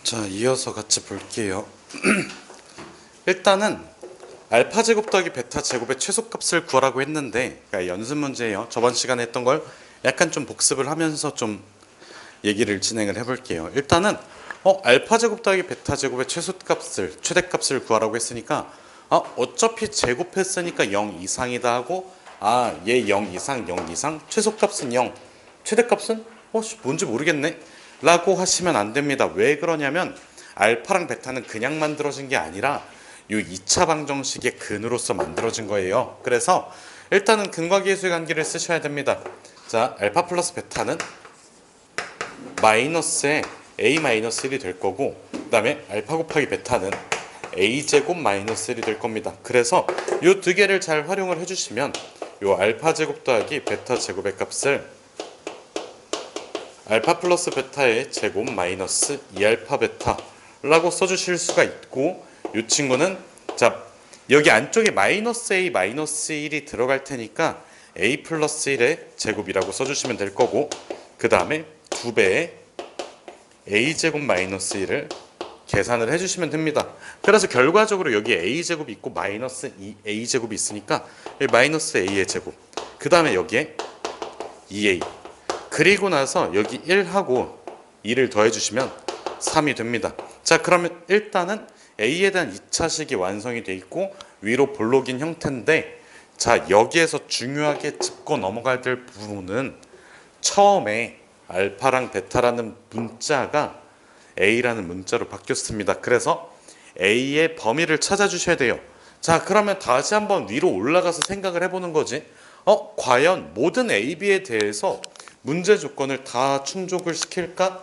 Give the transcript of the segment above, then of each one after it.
자, 이어서 같이 볼게요. 일단은 알파 제곱 더하기 베타 제곱의 최소값을 구하라고 했는데, 그러니까 연습 문제예요. 저번 시간에 했던 걸 약간 좀 복습을 하면서 좀 얘기를 진행을 해볼게요. 일단은 알파 제곱 더하기 베타 제곱의 최대값을 구하라고 했으니까 어차피 제곱했으니까 0 이상이다 하고, 얘 0 이상, 0 이상, 최소값은 0, 최대값은 뭔지 모르겠네 라고 하시면 안 됩니다. 왜 그러냐면 알파랑 베타는 그냥 만들어진 게 아니라 이 2차 방정식의 근으로서 만들어진 거예요. 그래서 일단은 근과 계수의 관계를 쓰셔야 됩니다. 자, 알파 플러스 베타는 마이너스에 a-1이 될 거고, 그 다음에 알파 곱하기 베타는 a제곱 마이너스 1이 될 겁니다. 그래서 이 두 개를 잘 활용을 해주시면 이 알파 제곱 더하기 베타 제곱의 값을 알파 플러스 베타의 제곱 마이너스 2알파 베타라고 써주실 수가 있고, 이 친구는 자, 여기 안쪽에 마이너스 a 마이너스 1이 들어갈 테니까 a 플러스 1의 제곱이라고 써주시면 될 거고, 그 다음에 2배의 a 제곱 마이너스 1을 계산을 해주시면 됩니다. 그래서 결과적으로 여기 a 제곱이 있고 마이너스 2a 제곱이 있으니까 마이너스 a의 제곱, 그 다음에 여기에 2a, 그리고 나서 여기 1하고 2를 더해주시면 3이 됩니다. 자, 그러면 일단은 a에 대한 2차식이 완성이 돼 있고 위로 볼록인 형태인데, 자, 여기에서 중요하게 짚고 넘어가야 될 부분은 처음에 알파랑 베타라는 문자가 a라는 문자로 바뀌었습니다. 그래서 a의 범위를 찾아주셔야 돼요. 자, 그러면 다시 한번 위로 올라가서 생각을 해보는 거지. 과연 모든 a, b에 대해서 문제 조건을 다 충족을 시킬까?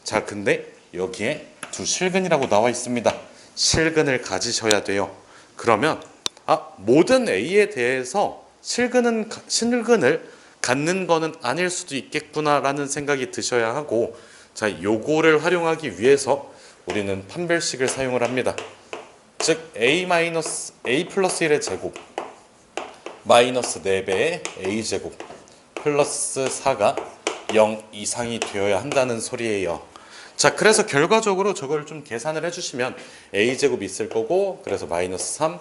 자, 근데 여기에 두 실근이라고 나와 있습니다. 실근을 가지셔야 돼요. 그러면 모든 a에 대해서 실근을 갖는 거는 아닐 수도 있겠구나라는 생각이 드셔야 하고, 자, 요거를 활용하기 위해서 우리는 판별식을 사용을 합니다. 즉 a 플러스 1의 제곱 마이너스 4배의 a 제곱 플러스 4가 0 이상이 되어야 한다는 소리예요. 자, 그래서 결과적으로 저걸 좀 계산을 해주시면 a제곱이 있을 거고, 그래서 마이너스 3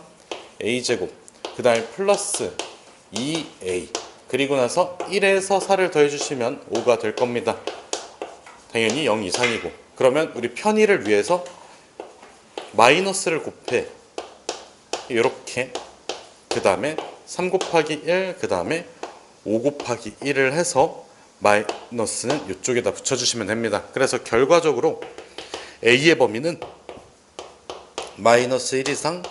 a제곱, 그 다음에 플러스 2a, 그리고 나서 1에서 4를 더해주시면 5가 될 겁니다. 당연히 0 이상이고, 그러면 우리 편의를 위해서 마이너스를 곱해 이렇게, 그 다음에 3 곱하기 1, 그 다음에 5 곱하기 1을 해서 마이너스는 이쪽에다 붙여주시면 됩니다. 그래서 결과적으로 a의 범위는 마이너스 1 이상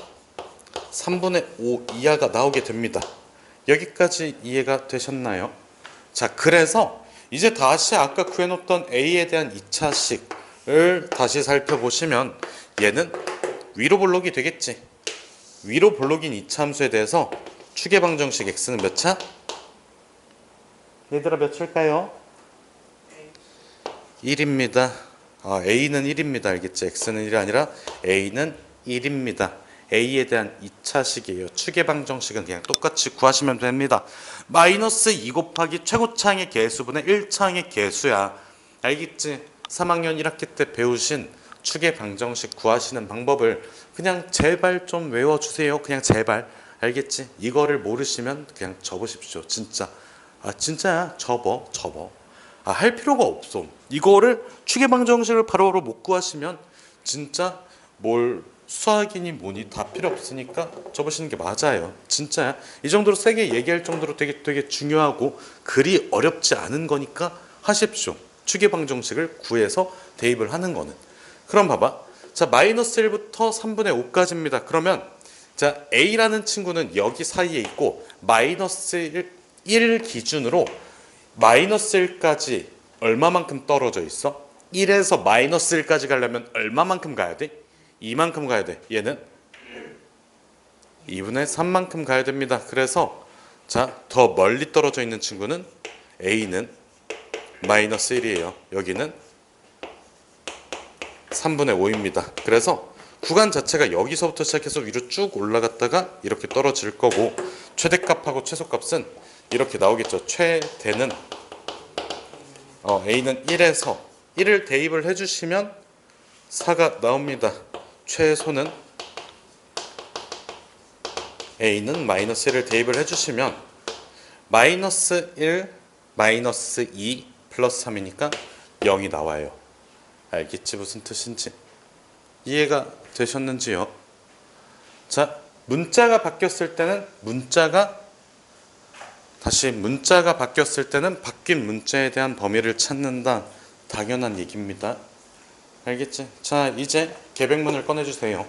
3분의 5 이하가 나오게 됩니다. 여기까지 이해가 되셨나요? 자, 그래서 이제 다시 아까 구해놓던 a에 대한 2차식을 다시 살펴보시면 얘는 위로 볼록이 되겠지. 위로 볼록인 2차 함수에 대해서 추계 방정식 x는 몇 차? 얘들아, 몇 차일까요? 1입니다. a는 1입니다. 알겠지? x는 1이 아니라 a는 1입니다. a에 대한 2차식이에요. 추계 방정식은 그냥 똑같이 구하시면 됩니다. 마이너스 2 곱하기 최고차항의 개수분의 1차항의 개수야. 알겠지? 3학년 1학기 때 배우신 추계 방정식 구하시는 방법을 그냥 제발 좀 외워주세요. 그냥 제발. 알겠지? 이거를 모르시면 그냥 접으십시오. 진짜. 진짜야. 접어. 할 필요가 없어. 이거를 추계 방정식을 바로바로 못 구하시면 진짜 뭘 수학이니 뭐니 다 필요 없으니까 접으시는 게 맞아요. 진짜야. 이 정도로 세게 얘기할 정도로 되게 중요하고 그리 어렵지 않은 거니까 하십시오. 추계 방정식을 구해서 대입을 하는 거는. 그럼 봐봐. 자, 마이너스 1부터 3분의 5까지입니다. 그러면 자, a라는 친구는 여기 사이에 있고 마이너스 1 기준으로 마이너스 1까지 얼마만큼 떨어져 있어? 1에서 마이너스 1까지 가려면 얼마만큼 가야 돼? 2만큼 가야 돼. 얘는 2분의 3만큼 가야 됩니다. 그래서 자, 더 멀리 떨어져 있는 친구는 a는 마이너스 1이에요. 여기는 3분의 5입니다. 그래서 구간 자체가 여기서부터 시작해서 위로 쭉 올라갔다가 이렇게 떨어질 거고, 최대값하고 최소값은 이렇게 나오겠죠. 최대는 a는 1에서 1을 대입을 해주시면 4가 나옵니다. 최소는 a는 마이너스 1을 대입을 해주시면 마이너스 1, 마이너스 2, 플러스 3이니까 0이 나와요. 알겠지? 무슨 뜻인지 이해가 되셨는지요? 자, 문자가 바뀌었을 때는 문자가 바뀌었을 때는 바뀐 문자에 대한 범위를 찾는다. 당연한 얘기입니다. 알겠지? 자, 이제 계백문을 꺼내주세요.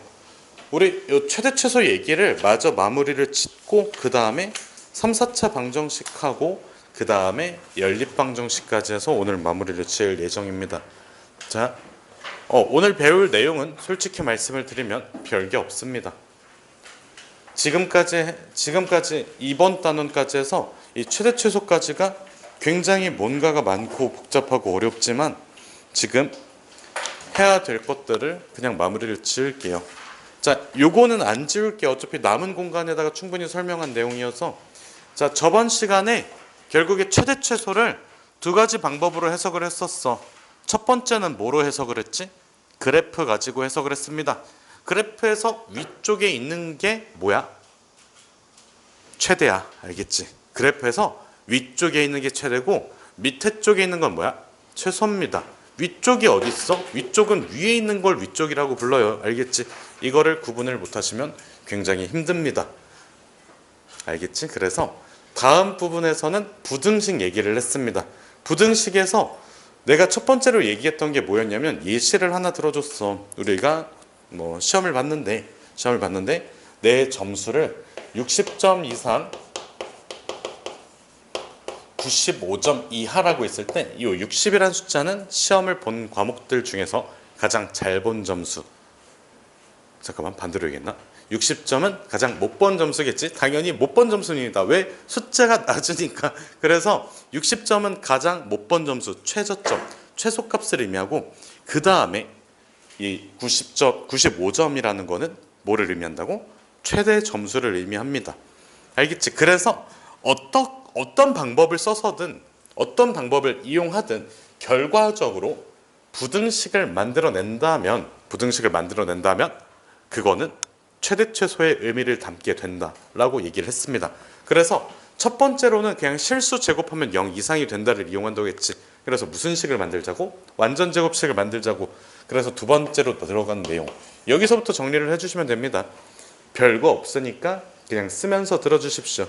우리 요 최대 최소 얘기를 마저 마무리를 짓고 그 다음에 3, 4차 방정식하고 그 다음에 연립방정식까지 해서 오늘 마무리를 지을 예정입니다. 자, 오늘 배울 내용은 솔직히 말씀을 드리면 별게 없습니다. 지금까지 이번 단원까지 해서 이 최대 최소까지가 굉장히 뭔가가 많고 복잡하고 어렵지만 지금 해야 될 것들을 그냥 마무리를 지을게요. 자, 요거는 안 지울게요. 어차피 남은 공간에다가 충분히 설명한 내용이어서. 자, 저번 시간에 결국에 최대 최소를 두 가지 방법으로 해석을 했었어. 첫 번째는 뭐로 해석을 했지? 그래프 가지고 해석을 했습니다. 그래프에서 위쪽에 있는 게 뭐야? 최대야. 알겠지? 그래프에서 위쪽에 있는 게 최대고 밑에 쪽에 있는 건 뭐야? 최소입니다. 위쪽이 어디 있어? 위쪽은 위에 있는 걸 위쪽이라고 불러요. 알겠지? 이거를 구분을 못하시면 굉장히 힘듭니다. 알겠지? 그래서 다음 부분에서는 부등식 얘기를 했습니다. 부등식에서 내가 첫 번째로 얘기했던 게 뭐였냐면 예시를 하나 들어줬어. 우리가 뭐 시험을 봤는데 내 점수를 60점 이상 95점 이하라고 했을 때 이 60이라는 숫자는 시험을 본 과목들 중에서 가장 잘 본 점수. 잠깐만, 반대로 얘기했나? 60점은 가장 못 본 점수겠지? 당연히 못 본 점수입니다. 왜? 숫자가 낮으니까. 그래서 60점은 가장 못 본 점수, 최저점, 최소값을 의미하고 그 다음에 이 90점, 95점이라는 거는 뭐를 의미한다고? 최대 점수를 의미합니다. 알겠지? 그래서 어떤 방법을 써서든 어떤 방법을 이용하든 결과적으로 부등식을 만들어낸다면 그거는 최대 최소의 의미를 담게 된다라고 얘기를 했습니다. 그래서 첫 번째로는 그냥 실수 제곱하면 0 이상이 된다를 이용한다고 했지. 그래서 무슨 식을 만들자고? 완전 제곱식을 만들자고. 그래서 두 번째로 들어간 내용 여기서부터 정리를 해주시면 됩니다. 별거 없으니까 그냥 쓰면서 들어주십시오.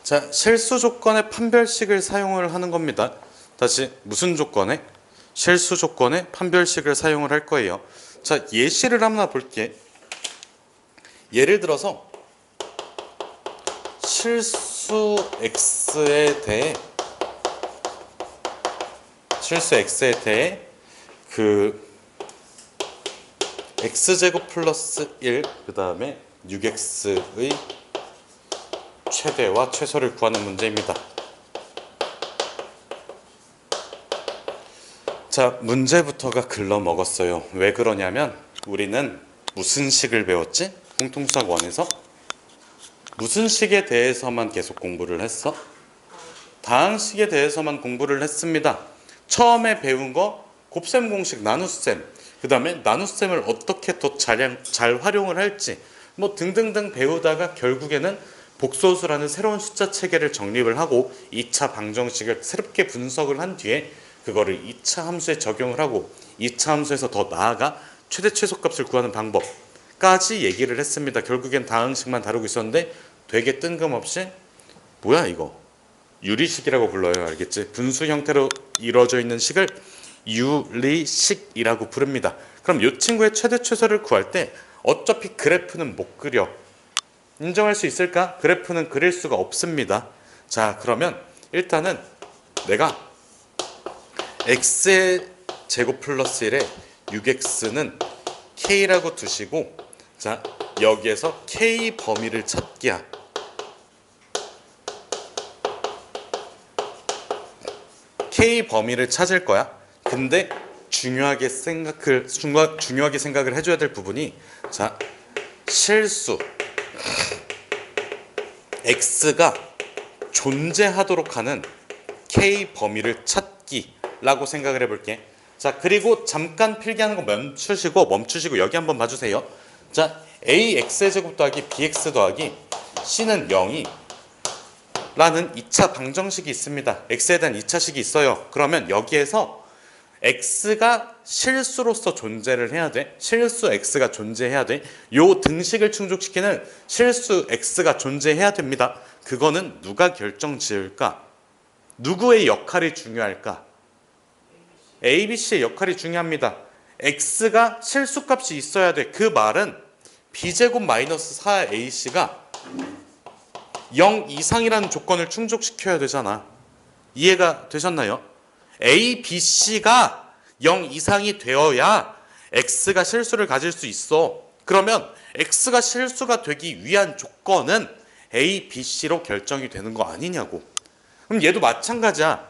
자, 실수 조건의 판별식을 사용을 하는 겁니다. 다시 무슨 조건에? 실수 조건의 판별식을 사용을 할 거예요. 자, 예시를 하나 볼게. 예를 들어서 실수 x에 대해 그 x제곱 플러스 1 그 다음에 6x의 최대와 최소를 구하는 문제입니다. 자, 문제부터가 글러먹었어요. 왜 그러냐면 우리는 무슨 식을 배웠지? 공통수학 1에서 무슨 식에 대해서만 계속 공부를 했어? 다항식에 대해서만 공부를 했습니다. 처음에 배운 거 곱셈 공식 나눗셈, 그 다음에 나눗셈을 어떻게 더 잘 활용을 할지 뭐 등등등 배우다가 결국에는 복소수라는 새로운 숫자 체계를 정립을 하고 2차 방정식을 새롭게 분석을 한 뒤에 그거를 2차 함수에 적용을 하고 2차 함수에서 더 나아가 최대 최소값을 구하는 방법까지 얘기를 했습니다. 결국엔 다항식만 다루고 있었는데 되게 뜬금없이 뭐야 이거 유리식이라고 불러요. 알겠지? 분수 형태로 이루어져 있는 식을 유리식이라고 부릅니다. 그럼 이 친구의 최대 최소를 구할 때 어차피 그래프는 못 그려. 인정할 수 있을까? 그래프는 그릴 수가 없습니다. 자, 그러면 일단은 내가 x의 제곱 플러스 1에 6x는 k라고 두시고 자, 여기에서 k 범위를 찾기야. k 범위를 찾을 거야. 근데 중요하게 생각을 해줘야 될 부분이 자, 실수 x가 존재하도록 하는 k 범위를 찾기라고 생각을 해볼게. 자, 그리고 잠깐 필기하는 거 멈추시고 여기 한번 봐주세요. 자, ax의 제곱 더하기 bx 더하기 c는 0이 라는 2차 방정식이 있습니다. x에 대한 2차식이 있어요. 그러면 여기에서 x가 실수로서 존재를 해야 돼. 실수 x가 존재해야 돼. 요 등식을 충족시키는 실수 x가 존재해야 됩니다. 그거는 누가 결정 지을까? 누구의 역할이 중요할까? A, B, C의 역할이 중요합니다. x가 실수값이 있어야 돼. 그 말은 b제곱 마이너스 4ac가 0 이상이라는 조건을 충족시켜야 되잖아. 이해가 되셨나요? A, B, C가 0 이상이 되어야 X가 실수를 가질 수 있어. 그러면 X가 실수가 되기 위한 조건은 A, B, C로 결정이 되는 거 아니냐고. 그럼 얘도 마찬가지야.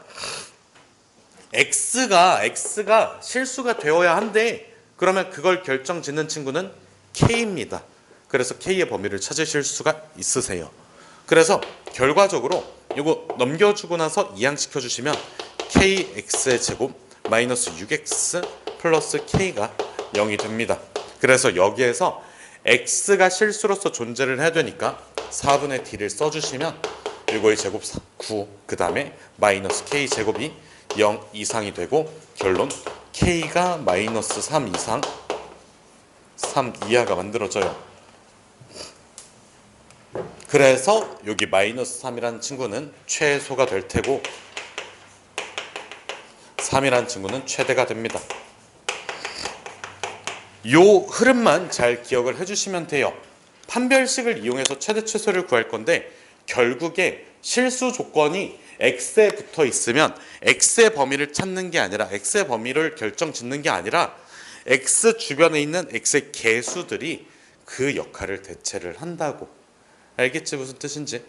X가 실수가 되어야 한데 그러면 그걸 결정 짓는 친구는 K입니다. 그래서 K의 범위를 찾으실 수가 있으세요. 그래서 결과적으로 이거 넘겨주고 나서 이항시켜 주시면 kx의 제곱 마이너스 6x 플러스 k가 0이 됩니다. 그래서 여기에서 x가 실수로서 존재를 해야 되니까 4분의 d를 써주시면 이거의 제곱 9, 그 다음에 마이너스 k 제곱이 0 이상이 되고 결론 k가 마이너스 3 이상 3 이하가 만들어져요. 그래서 여기 마이너스 3이라는 친구는 최소가 될 테고 3이라는 친구는 최대가 됩니다. 요 흐름만 잘 기억을 해주시면 돼요. 판별식을 이용해서 최대 최소를 구할 건데 결국에 실수 조건이 x에 붙어 있으면 x의 범위를 찾는 게 아니라 x의 범위를 결정 짓는 게 아니라 x 주변에 있는 x의 개수들이 그 역할을 대체를 한다고. 알겠지 무슨 뜻인지?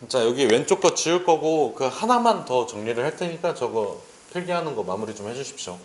자, 여기 왼쪽 거 지울 거고 그 하나만 더 정리를 할 테니까 저거 필기하는 거 마무리 좀 해주십시오.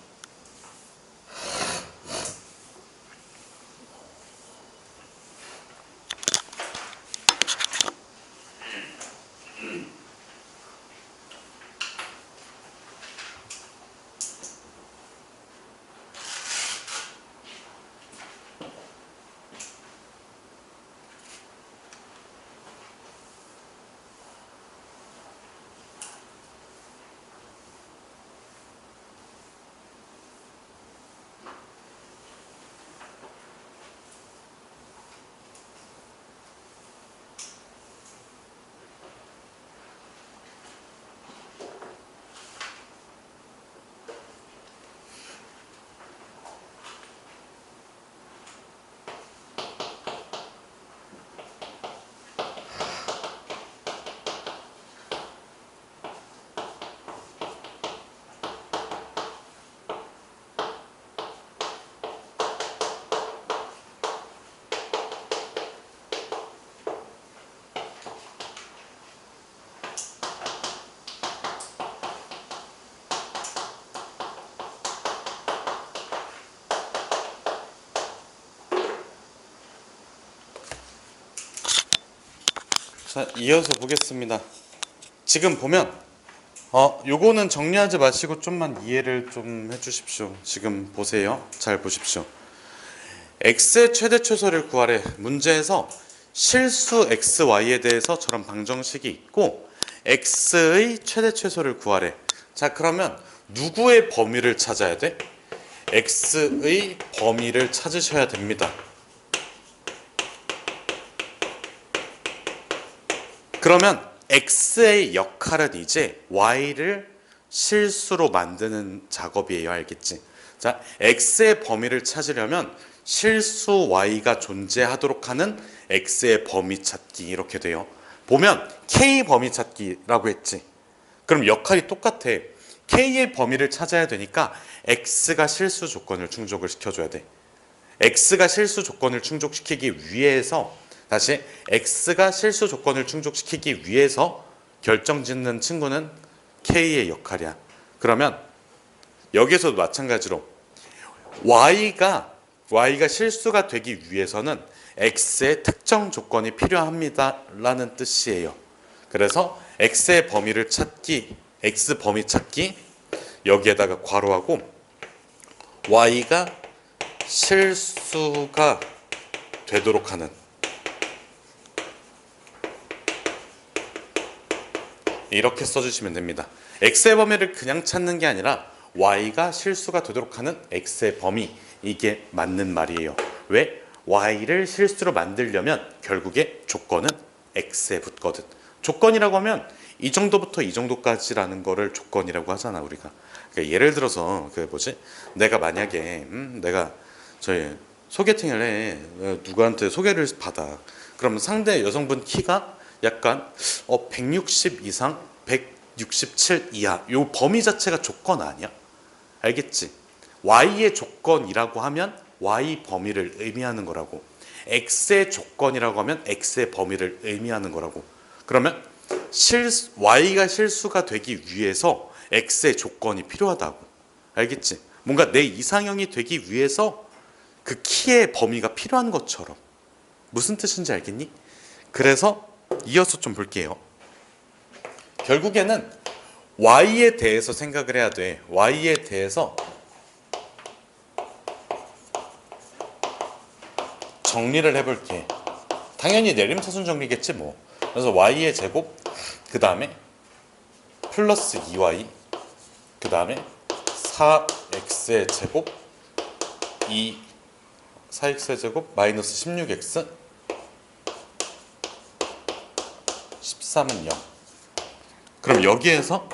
자, 이어서 보겠습니다. 지금 보면 요거는 정리하지 마시고 좀만 이해를 좀 해주십시오. 지금 보세요. 잘 보십시오. x의 최대 최소를 구하래. 문제에서 실수 xy에 대해서 저런 방정식이 있고 x의 최대 최소를 구하래. 자, 그러면 누구의 범위를 찾아야 돼? x의 범위를 찾으셔야 됩니다. 그러면 x의 역할은 이제 y를 실수로 만드는 작업이에요. 알겠지? 자, x의 범위를 찾으려면 실수 y가 존재하도록 하는 x의 범위 찾기 이렇게 돼요. 보면 k 범위 찾기라고 했지. 그럼 역할이 똑같아. k의 범위를 찾아야 되니까 x가 실수 조건을 충족을 시켜줘야 돼. x가 실수 조건을 충족시키기 위해서 다시 x가 실수 조건을 충족시키기 위해서 결정짓는 친구는 k의 역할이야. 그러면 여기서도 마찬가지로 y가 y가 실수가 되기 위해서는 x의 특정 조건이 필요합니다 라는 뜻이에요. 그래서 x의 범위를 찾기, x 범위 찾기, 여기에다가 괄호하고 y가 실수가 되도록 하는, 이렇게 써주시면 됩니다. x의 범위를 그냥 찾는 게 아니라 y가 실수가 되도록 하는 x의 범위, 이게 맞는 말이에요. 왜? y를 실수로 만들려면 결국에 조건은 x에 붙거든. 조건이라고 하면 이 정도부터 이 정도까지라는 거를 조건이라고 하잖아 우리가. 그러니까 예를 들어서 내가 만약에 내가 저희 소개팅을 해, 누구한테 소개를 받아. 그럼 상대 여성분 키가 약간 160 이상, 167 이하, 요 범위 자체가 조건 아니야? 알겠지? y의 조건이라고 하면 y 범위를 의미하는 거라고. x의 조건이라고 하면 x의 범위를 의미하는 거라고. 그러면 y가 실수가 되기 위해서 x의 조건이 필요하다고. 알겠지? 뭔가 내 이상형이 되기 위해서 그 키의 범위가 필요한 것처럼. 무슨 뜻인지 알겠니? 그래서 이어서 좀 볼게요. 결국에는 y에 대해서 생각을 해야 돼. y에 대해서 정리를 해볼게. 당연히 내림차순 정리겠지 뭐. 그래서 y의 제곱, 그 다음에 플러스 2y, 그 다음에 4x의 제곱, 4x의 제곱 마이너스 16x, 13은 0. 그럼 여기에서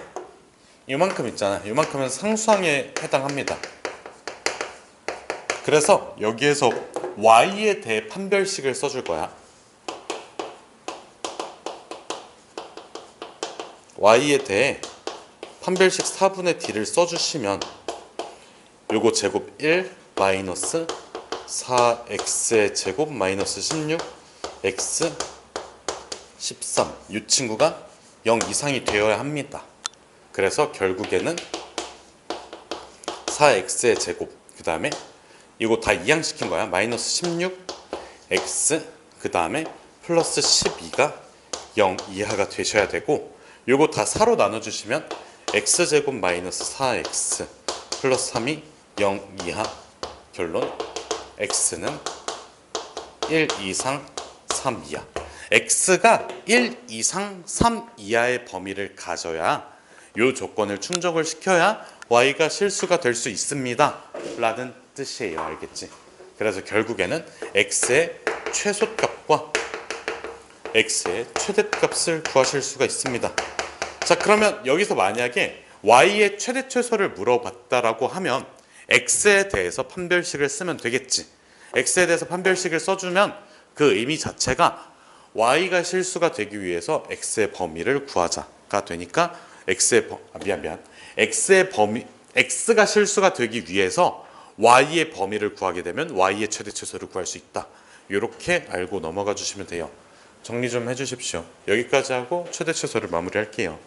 이만큼 있잖아. 이만큼은 상수항에 해당합니다. 그래서 여기에서 y에 대해 판별식을 써줄 거야. y에 대해 판별식 4분의 d를 써주시면 요거 제곱 1 마이너스 4x의 제곱 마이너스 16 x 13, 이 친구가 0 이상이 되어야 합니다. 그래서 결국에는 4x의 제곱, 그 다음에 이거 다 이항시킨 거야. 마이너스 16 x, 그 다음에 플러스 12가 0 이하가 되셔야 되고, 요거 다 4로 나눠주시면 x제곱 마이너스 4x 플러스 3이 0 이하. 결론 x는 1 이상 3 이하. x가 1 이상 3 이하의 범위를 가져야, 요 조건을 충족을 시켜야 y가 실수가 될 수 있습니다 라는 뜻이에요. 알겠지? 그래서 결국에는 x의 최소값과 x의 최대값을 구하실 수가 있습니다. 자, 그러면 여기서 만약에 y의 최대 최소를 물어봤다라고 하면 x에 대해서 판별식을 쓰면 되겠지. x에 대해서 판별식을 써주면 그 의미 자체가 y가 실수가 되기 위해서 x의 범위를 구하자가 되니까 x의 범위, x가 실수가 되기 위해서 y의 범위를 구하게 되면 y의 최대 최소를 구할 수 있다. 이렇게 알고 넘어가 주시면 돼요. 정리 좀 해주십시오. 여기까지 하고 최대 최소를 마무리할게요.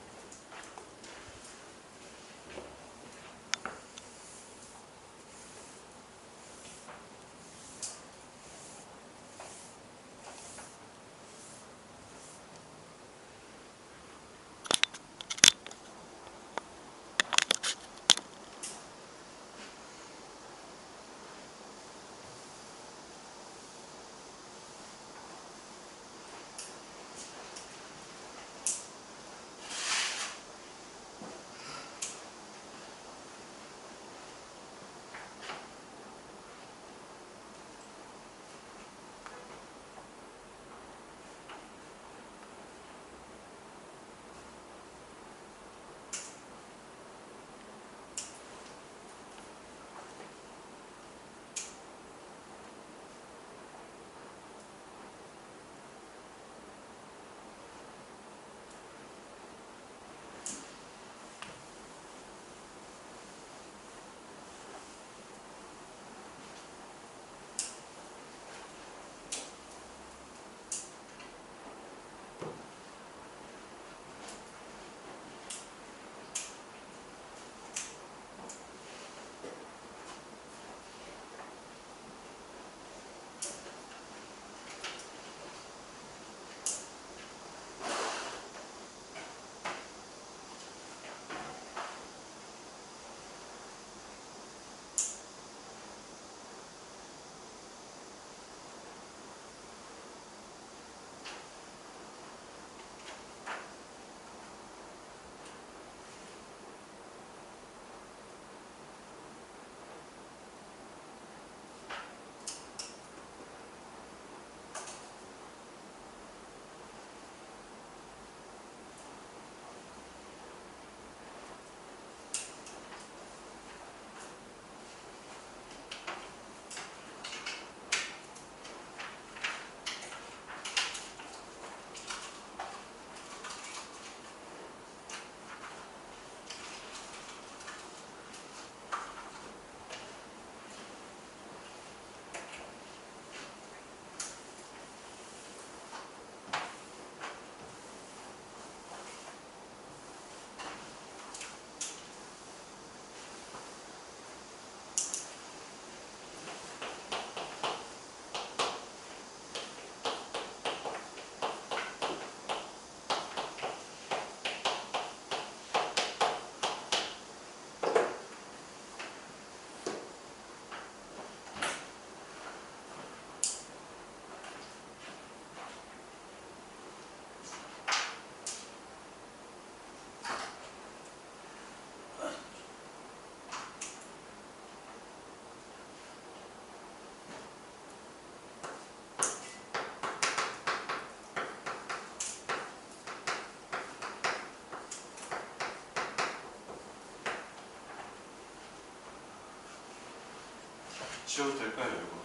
지워도 될까요, 이거?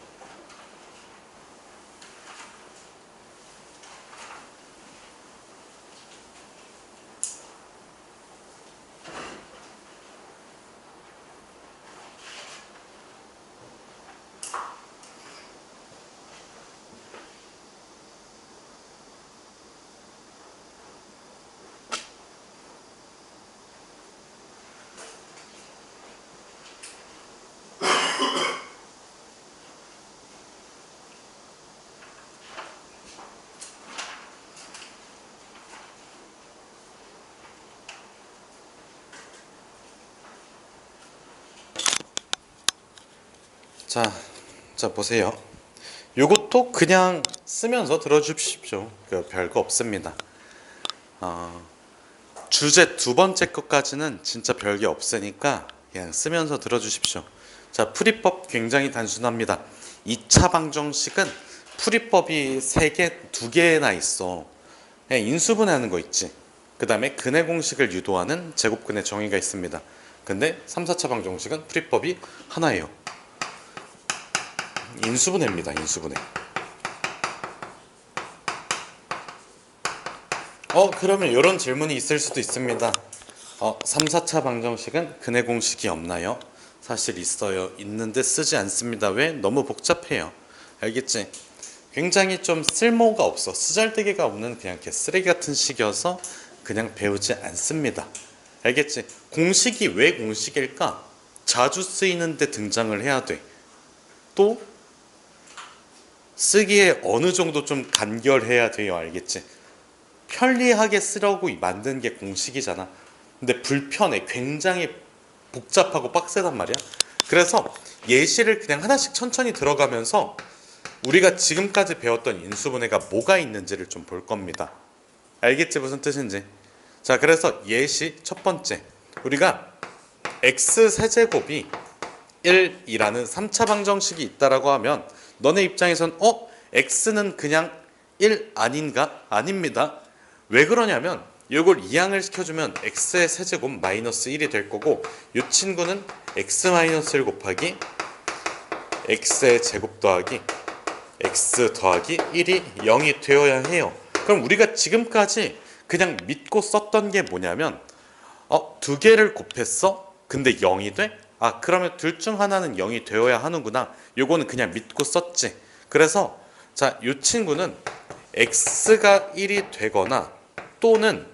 자 보세요. 요것도 그냥 쓰면서 들어주십시오. 별거 없습니다. 주제 두 번째 것까지는 진짜 별게 없으니까 그냥 쓰면서 들어주십시오. 자, 풀이법 굉장히 단순합니다. 2차 방정식은 풀이법이 3개, 2개나 있어. 그냥 인수분해하는 거 있지. 그 다음에 근해 공식을 유도하는 제곱근해 정의가 있습니다. 근데 3, 4차 방정식은 풀이법이 하나예요. 인수분해입니다. 인수분해. 그러면 이런 질문이 있을 수도 있습니다. 3, 4차 방정식은 근해 공식이 없나요? 사실 있어요. 있는데 쓰지 않습니다. 왜? 너무 복잡해요. 알겠지? 굉장히 좀 쓸모가 없어. 쓰잘데기가 없는 그냥 개쓰레기 같은 식이어서 그냥 배우지 않습니다. 알겠지? 공식이 왜 공식일까? 자주 쓰이는데 등장을 해야 돼. 또 쓰기에 어느 정도 좀 간결해야 돼요. 알겠지? 편리하게 쓰려고 만든 게 공식이잖아. 근데 불편해. 굉장히 복잡하고 빡세단 말이야. 그래서 예시를 그냥 하나씩 천천히 들어가면서 우리가 지금까지 배웠던 인수분해가 뭐가 있는지를 좀 볼 겁니다. 알겠지? 무슨 뜻인지. 자, 그래서 예시 첫 번째. 우리가 x 세제곱이 1이라는 3차 방정식이 있다라고 하면 너네 입장에선 x는 그냥 1 아닌가? 아닙니다. 왜 그러냐면 이걸 이항을 시켜주면 x의 세제곱 마이너스 1이 될 거고 이 친구는 x 마이너스 1 곱하기 x의 제곱 더하기 x 더하기 1이 0이 되어야 해요. 그럼 우리가 지금까지 그냥 믿고 썼던 게 뭐냐면 두 개를 곱했어? 근데 0이 돼? 그러면 둘 중 하나는 0이 되어야 하는구나. 요거는 그냥 믿고 썼지. 그래서 자, 이 친구는 x가 1이 되거나 또는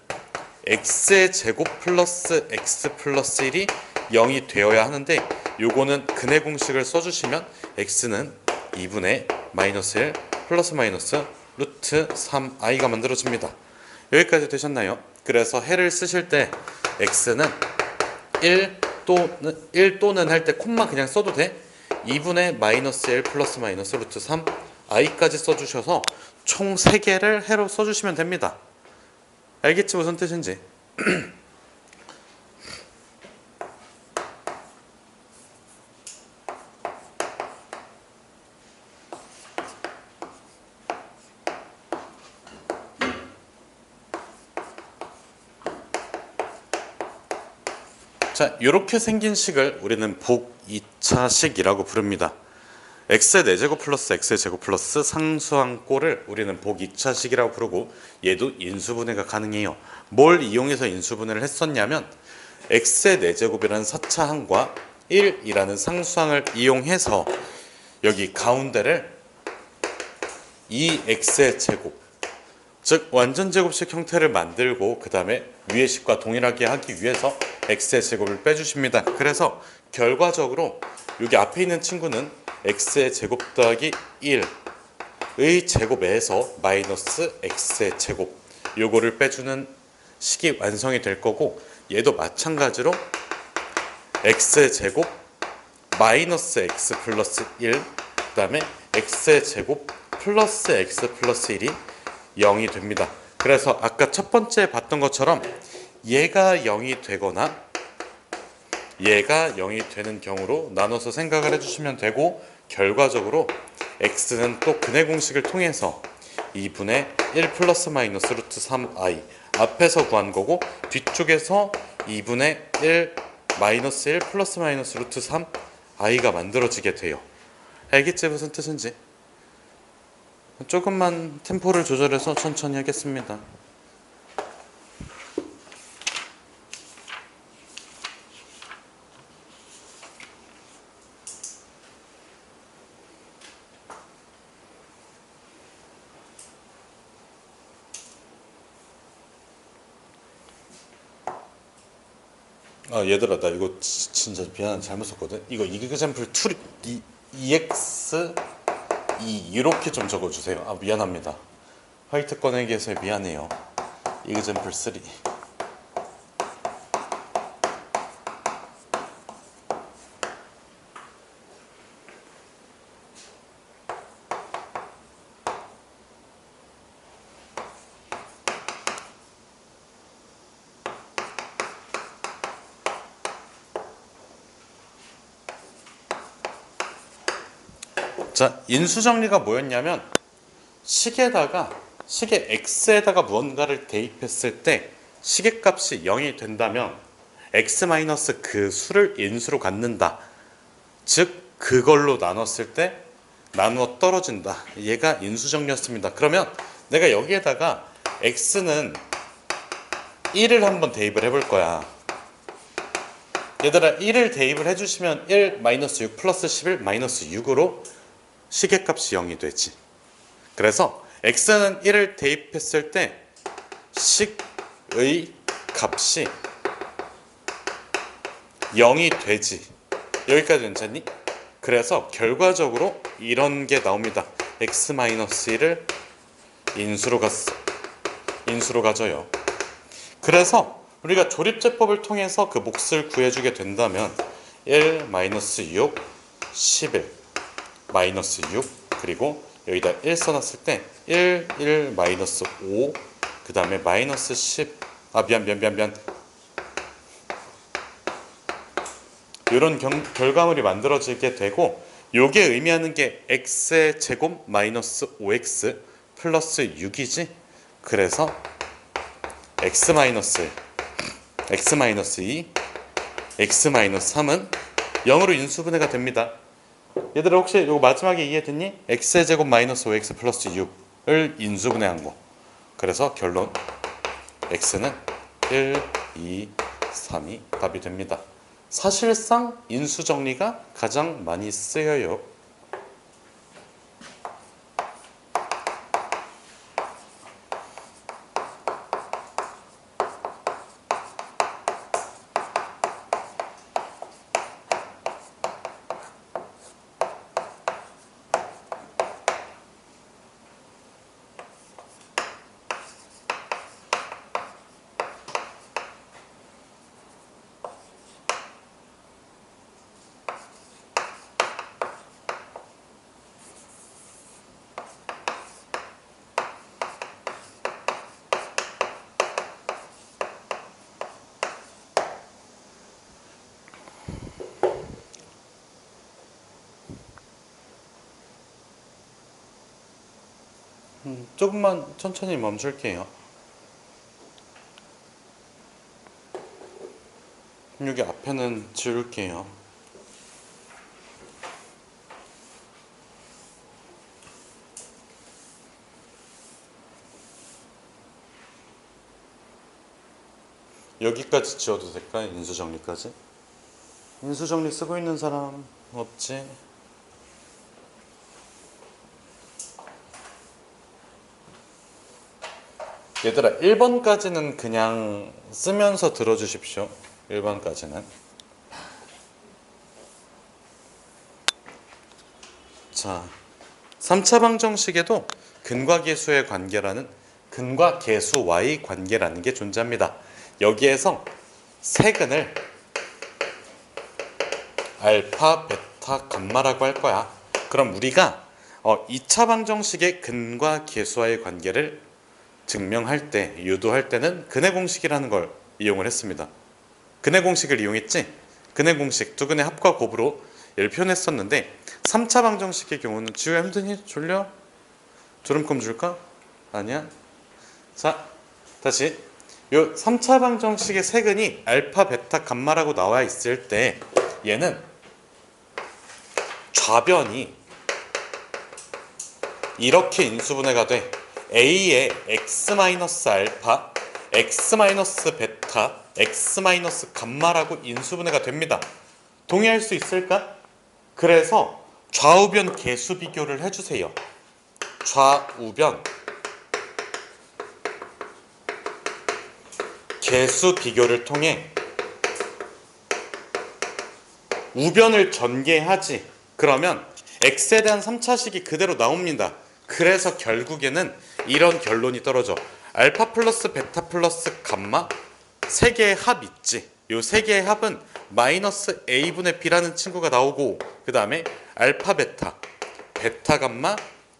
x의 제곱 플러스 x 플러스 1이 0이 되어야 하는데 요거는 근해 공식을 써주시면 x는 2분의 마이너스 1 플러스 마이너스 루트 3i가 만들어집니다. 여기까지 되셨나요? 그래서 해를 쓰실 때 x는 1 또는 할 때 콤마 그냥 써도 돼. 2분의 마이너스 1 플러스 마이너스 루트 3i까지 써주셔서 총 3개를 해로 써주시면 됩니다. 알겠지? 무슨 뜻인지. 자, 이렇게 생긴 식을 우리는 복 2차식이라고 부릅니다. x의 4제곱 플러스 x의 제곱 플러스 상수항 꼴을 우리는 복 2차식이라고 부르고 얘도 인수분해가 가능해요. 뭘 이용해서 인수분해를 했었냐면 x의 4제곱이라는 4차항과 1이라는 상수항을 이용해서 여기 가운데를 2x의 제곱 즉 완전제곱식 형태를 만들고 그 다음에 위의 식과 동일하게 하기 위해서 x의 제곱을 빼주십니다. 그래서 결과적으로 여기 앞에 있는 친구는 x의 제곱 더하기 1의 제곱에서 마이너스 x의 제곱 요거를 빼주는 식이 완성이 될 거고 얘도 마찬가지로 x의 제곱 마이너스 x 플러스 1 그 다음에 x의 제곱 플러스 x 플러스 1이 0이 됩니다. 그래서 아까 첫 번째 봤던 것처럼 얘가 0이 되거나 얘가 0이 되는 경우로 나눠서 생각을 해주시면 되고 결과적으로 x는 또 근해 공식을 통해서 2분의 1 플러스 마이너스 루트 3i 앞에서 구한 거고 뒤쪽에서 2분의 1 마이너스 1 플러스 마이너스 루트 3i가 만들어지게 돼요. 알겠지 무슨 뜻인지? 조금만 템포를 조절해서 천천히 하겠습니다. 아 얘들아 나 이거 진짜 미안 잘못 썼거든. 이거 이그젬플 2x 2 이렇게 좀 적어주세요. 아 미안합니다. 화이트 꺼내기에서 미안해요. 이그젬플 3. 자, 인수정리가 뭐였냐면 시계 x에다가 무언가를 대입했을 때 시계값이 0이 된다면 x 마이너스 그 수를 인수로 갖는다. 즉 그걸로 나눴을 때 나누어 떨어진다. 얘가 인수정리였습니다. 그러면 내가 여기에다가 x는 1을 한번 대입을 해볼 거야. 얘들아 1을 대입을 해주시면 1 마이너스 6 플러스 11 마이너스 6으로 시계값이 0이 되지. 그래서 x는 1을 대입했을 때 식의 값이 0이 되지. 여기까지 괜찮니? 그래서 결과적으로 이런 게 나옵니다. x-1을 인수로 가져요. 그래서 우리가 조립제법을 통해서 그 몫을 구해주게 된다면 1, 마이너스 6, 11, 마이너스 6 그리고 여기다 1 써놨을 때 1, 1, 마이너스 5 그 다음에 마이너스 10 미안 이런 결과물이 만들어지게 되고 요게 의미하는 게 x의 제곱 마이너스 5x 플러스 6이지. 그래서 x 마이너스 2 x 마이너스 3은 0으로 인수분해가 됩니다. 얘들아 혹시 이거 마지막에 이해됐니? x의 제곱 마이너스 5x 플러스 6을 인수분해한 거. 그래서 결론 x는 1, 2, 3이 답이 됩니다. 사실상 인수정리가 가장 많이 쓰여요. 조금만 천천히 멈출게요. 여기 앞에는 지울게요. 여기까지 지워도 될까요? 인수정리까지? 인수정리 쓰고 있는 사람 없지? 얘들아 1번까지는 그냥 쓰면서 들어주십시오. 1번까지는. 자, 3차 방정식에도 근과 계수의 관계라는 근과 계수와의 관계라는 게 존재합니다. 여기에서 세근을 알파, 베타, 감마라고 할 거야. 그럼 우리가 2차 방정식의 근과 계수와의 관계를 증명할 때, 유도할 때는 근의 공식이라는 걸 이용을 했습니다. 근의 공식을 이용했지? 근의 공식, 두 근의 합과 곱으로 얘를 표현했었는데 3차 방정식의 경우는 지우야 힘드니? 졸려? 졸음껌 줄까? 아니야? 자, 다시 요 3차 방정식의 세근이 알파, 베타, 감마라고 나와 있을 때 얘는 좌변이 이렇게 인수분해가 돼 A의 x-알파, x-베타, x-감마라고 인수분해가 됩니다. 동의할 수 있을까? 그래서 좌우변 계수 비교를 해주세요. 좌우변 계수 비교를 통해 우변을 전개하지. 그러면 x에 대한 3차식이 그대로 나옵니다. 그래서 결국에는 이런 결론이 떨어져. 알파 플러스 베타 플러스 감마 세 개의 합 있지. 요 세 개의 합은 마이너스 a분의 b라는 친구가 나오고, 그 다음에 알파 베타, 베타 감마,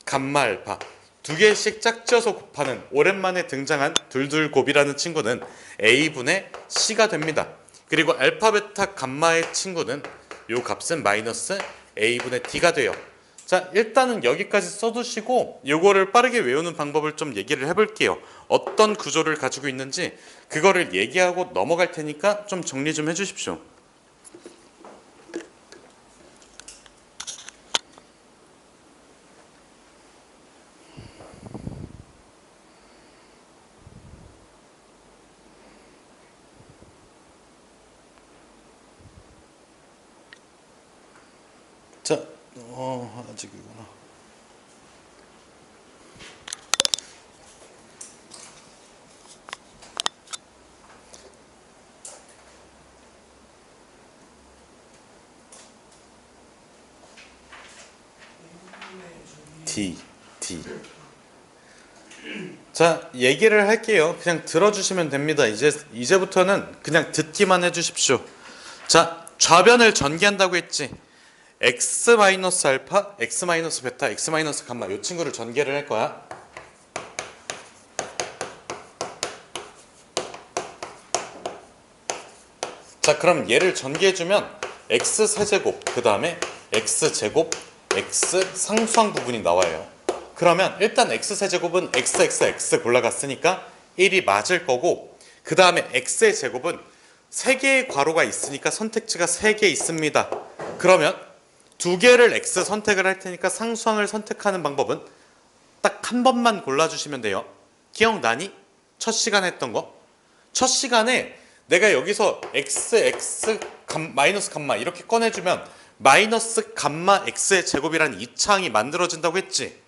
감마 알파 두 개씩 짝지어서 곱하는 오랜만에 등장한 둘둘곱이라는 친구는 a분의 c가 됩니다. 그리고 알파 베타 감마의 친구는 요 값은 마이너스 a분의 d가 돼요. 자, 일단은 여기까지 써두시고 요거를 빠르게 외우는 방법을 좀 얘기를 해볼게요. 어떤 구조를 가지고 있는지 그거를 얘기하고 넘어갈 테니까 좀 정리 좀 해주십시오. 자, 아직이구나. D. 자, 얘기를 할게요. 그냥 들어주시면 됩니다. 이제부터는 그냥 듣기만 해주십시오. 자, 좌변을 전개한다고 했지. x-알파, x-베타, x-감마 이 친구를 전개를 할 거야. 자, 그럼 얘를 전개해주면 x-세제곱, 그 다음에 x-제곱, x 상수항 부분이 나와요. 그러면 일단 x-세제곱은 x 골라갔으니까 1이 맞을 거고, 그 다음에 x의 제곱은 3개의 괄호가 있으니까 선택지가 3개 있습니다. 그러면 2개를 x 선택을 할 테니까 상수항을 선택하는 방법은 딱 한 번만 골라주시면 돼요. 기억나니? 첫 시간에 했던 거? 첫 시간에 내가 여기서 마이너스 감마 이렇게 꺼내주면 마이너스 감마 x의 제곱이라는 이 창이 만들어진다고 했지.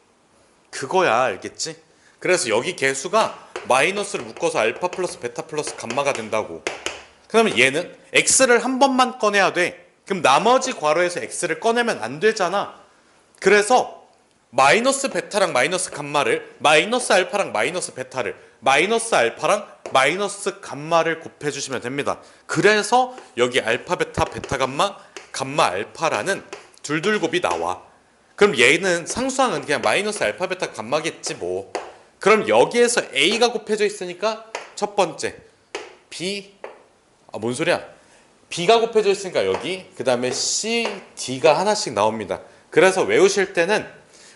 그거야, 알겠지? 그래서 여기 개수가 마이너스를 묶어서 알파 플러스 베타 플러스 감마가 된다고. 그러면 얘는 x를 한 번만 꺼내야 돼. 그럼 나머지 괄호에서 x를 꺼내면 안 되잖아. 그래서 마이너스 베타랑 마이너스 감마를, 마이너스 알파랑 마이너스 베타를, 마이너스 알파랑 마이너스 감마를 곱해주시면 됩니다. 그래서 여기 알파 베타, 베타 감마, 감마 알파라는 둘둘곱이 나와. 그럼 얘는 상수항은 그냥 마이너스 알파 베타 감마겠지 뭐. 그럼 여기에서 a가 곱해져 있으니까 첫 번째 b, 뭔 소리야? b가 곱해져 있으니까 여기, 그 다음에 c, d가 하나씩 나옵니다. 그래서 외우실 때는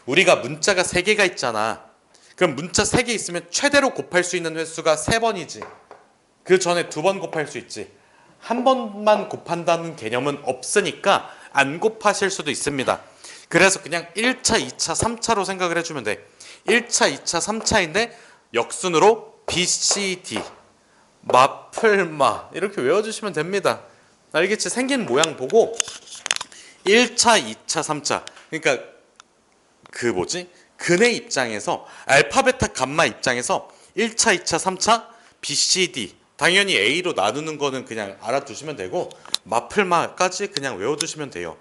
우리가 문자가 3개가 있잖아. 그럼 문자 3개 있으면 최대로 곱할 수 있는 횟수가 3번이지. 그 전에 2번 곱할 수 있지. 한 번만 곱한다는 개념은 없으니까 안 곱하실 수도 있습니다. 그래서 그냥 1차, 2차, 3차로 생각을 해주면 돼. 1차, 2차, 3차인데 역순으로 B, C, D 마플마 이렇게 외워주시면 됩니다. 알겠지? 생긴 모양 보고 1차, 2차, 3차 그러니까 근의 입장에서 알파, 베타, 감마 입장에서 1차, 2차, 3차 B, C, D 당연히 A로 나누는 거는 그냥 알아두시면 되고 마플마까지 그냥 외워두시면 돼요.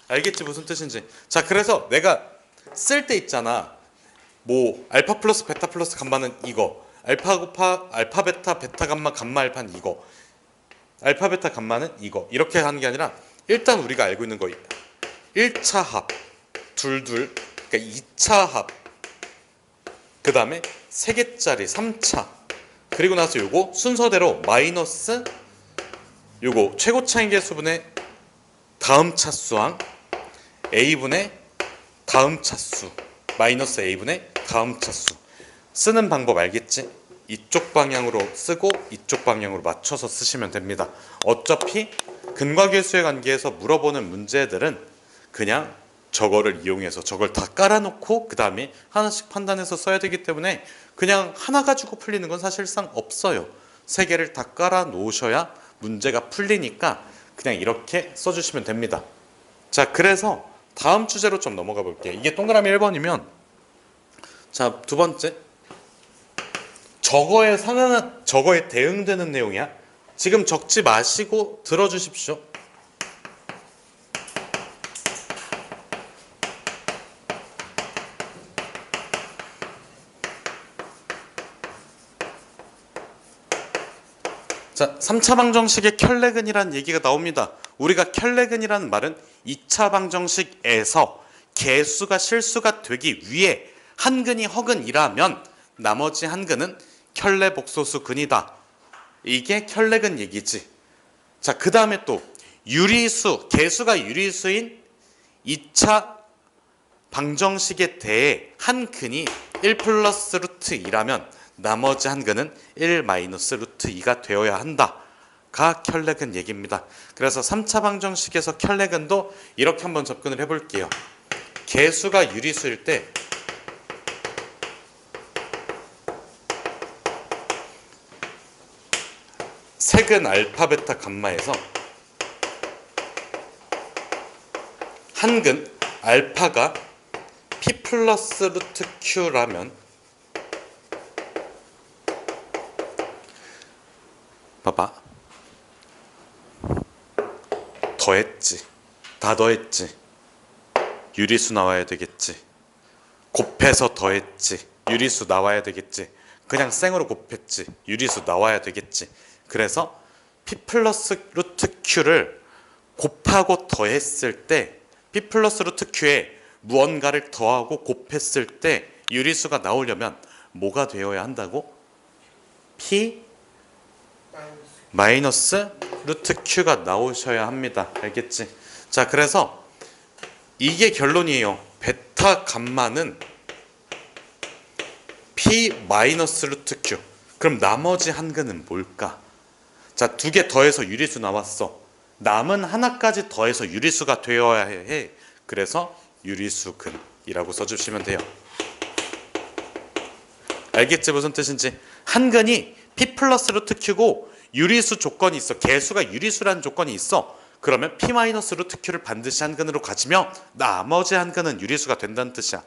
알겠지? 무슨 뜻인지. 자, 그래서 내가 쓸 때 있잖아. 뭐 알파 플러스 베타 플러스 감마는 이거, 알파 베타 베타 감마 감마 알파는 이거, 알파 베타 감마는 이거, 이렇게 하는 게 아니라 일단 우리가 알고 있는 거 1차 합 둘둘, 그러니까 2차 합, 그 다음에 3개짜리 3차, 그리고 나서 요거 순서대로 마이너스 요거 최고차인 개수분의 다음 차수항 a분의 다음 차수 마이너스 a분의 다음 차수 쓰는 방법 알겠지? 이쪽 방향으로 쓰고 이쪽 방향으로 맞춰서 쓰시면 됩니다. 어차피 근과 계수의 관계에서 물어보는 문제들은 그냥 저거를 이용해서 저걸 다 깔아놓고 그 다음에 하나씩 판단해서 써야 되기 때문에 그냥 하나 가지고 풀리는 건 사실상 없어요. 세 개를 다 깔아 놓으셔야 문제가 풀리니까 그냥 이렇게 써주시면 됩니다. 자, 그래서 다음 주제로 좀 넘어가 볼게요. 이게 동그라미 1번이면 자, 두 번째 저거에 대응되는 내용이야. 지금 적지 마시고 들어주십시오. 자, 3차 방정식의 켤레근이라는 얘기가 나옵니다. 우리가 켤레근이라는 말은 2차 방정식에서 개수가 실수가 되기 위해 한 근이 허근이라면 나머지 한 근은 켤레 복소수 근이다. 이게 켤레근 얘기지. 자, 그 다음에 또 유리수, 개수가 유리수인 2차 방정식에 대해 한 근이 1 플러스 루트 2라면 나머지 한 근은 1 마이너스 루트 2가 되어야 한다가 켤레근 얘기입니다. 그래서 3차 방정식에서 켤레근도 이렇게 한번 접근을 해볼게요. 개수가 유리수일 때 세근 알파 베타 감마에서 한 근 알파가 p 플러스 루트 q라면 봐봐, 더했지, 다 더했지, 유리수 나와야 되겠지, 곱해서 더했지, 유리수 나와야 되겠지, 그냥 생으로 곱했지, 유리수 나와야 되겠지. 그래서 p 플러스 루트 q를 곱하고 더했을 때 p 플러스 루트 q에 무언가를 더하고 곱했을 때 유리수가 나오려면 뭐가 되어야 한다고? p 마이너스 루트 q가 나오셔야 합니다. 알겠지? 자, 그래서 이게 결론이에요. 베타 감마는 p 마이너스 루트 q. 그럼 나머지 한 근은 뭘까? 자, 두 개 더해서 유리수 나왔어. 남은 하나까지 더해서 유리수가 되어야 해. 그래서 유리수근이라고 써주시면 돼요. 알겠지? 무슨 뜻인지. 한 근이 p 플러스 루트 q고 유리수 조건이 있어. 개수가 유리수라는 조건이 있어. 그러면 p 마이너스 루트 q를 반드시 한 근으로 가지면 나머지 한 근은 유리수가 된다는 뜻이야.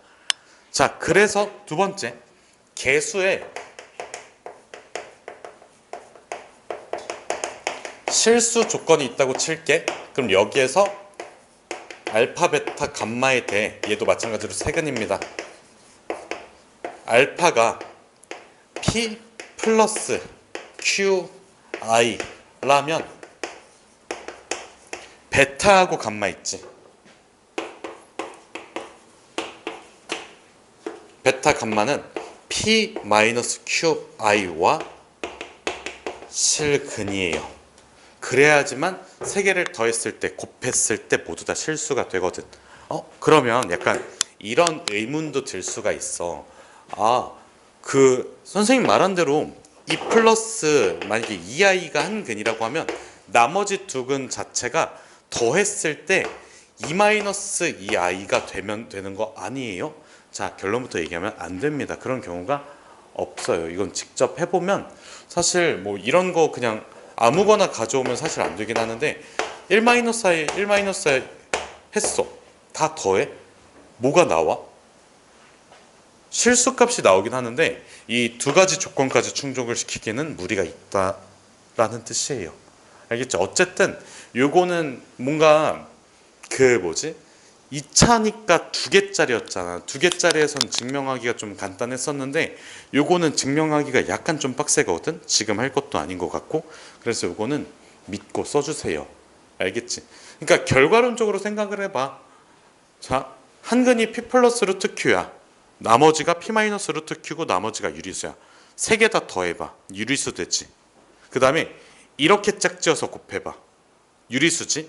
자, 그래서 두 번째, 개수에 실수 조건이 있다고 칠게. 그럼 여기에서 알파 베타 감마에 대해 얘도 마찬가지로 세근입니다. 알파가 p 플러스 qi라면 베타하고 감마 있지. 베타 감마는 p 마이너스 qi와 실근이에요. 그래야지만 세 개를 더했을 때, 곱했을 때 모두 다 실수가 되거든. 그러면 약간 이런 의문도 들 수가 있어. 그 선생님 말한 대로 2 플러스 만약에 2i가 한 근이라고 하면 나머지 두 근 자체가 더했을 때 2 마이너스 2i가 되는 거 아니에요? 자, 결론부터 얘기하면 안 됩니다. 그런 경우가 없어요. 이건 직접 해보면 사실 뭐 이런 거 그냥 아무거나 가져오면 사실 안 되긴 하는데 1 마이너스 i, 1 마이너스 i 했어. 다 더해? 뭐가 나와? 실수값이 나오긴 하는데 이 두 가지 조건까지 충족을 시키기는 무리가 있다라는 뜻이에요. 알겠죠? 어쨌든 요거는 뭔가 그 2차니까 두 개짜리였잖아. 두 개짜리에선 증명하기가 좀 간단했었는데 요거는 증명하기가 약간 좀 빡세거든. 지금 할 것도 아닌 것 같고. 그래서 요거는 믿고 써주세요. 알겠지? 그러니까 결과론적으로 생각을 해봐. 자, 한 근이 p 플러스 루트 q야. 나머지가 p 마이너스 루트 q고 나머지가 유리수야. 세 개 다 더해봐. 유리수 되지. 그 다음에 이렇게 짝지어서 곱해봐. 유리수지.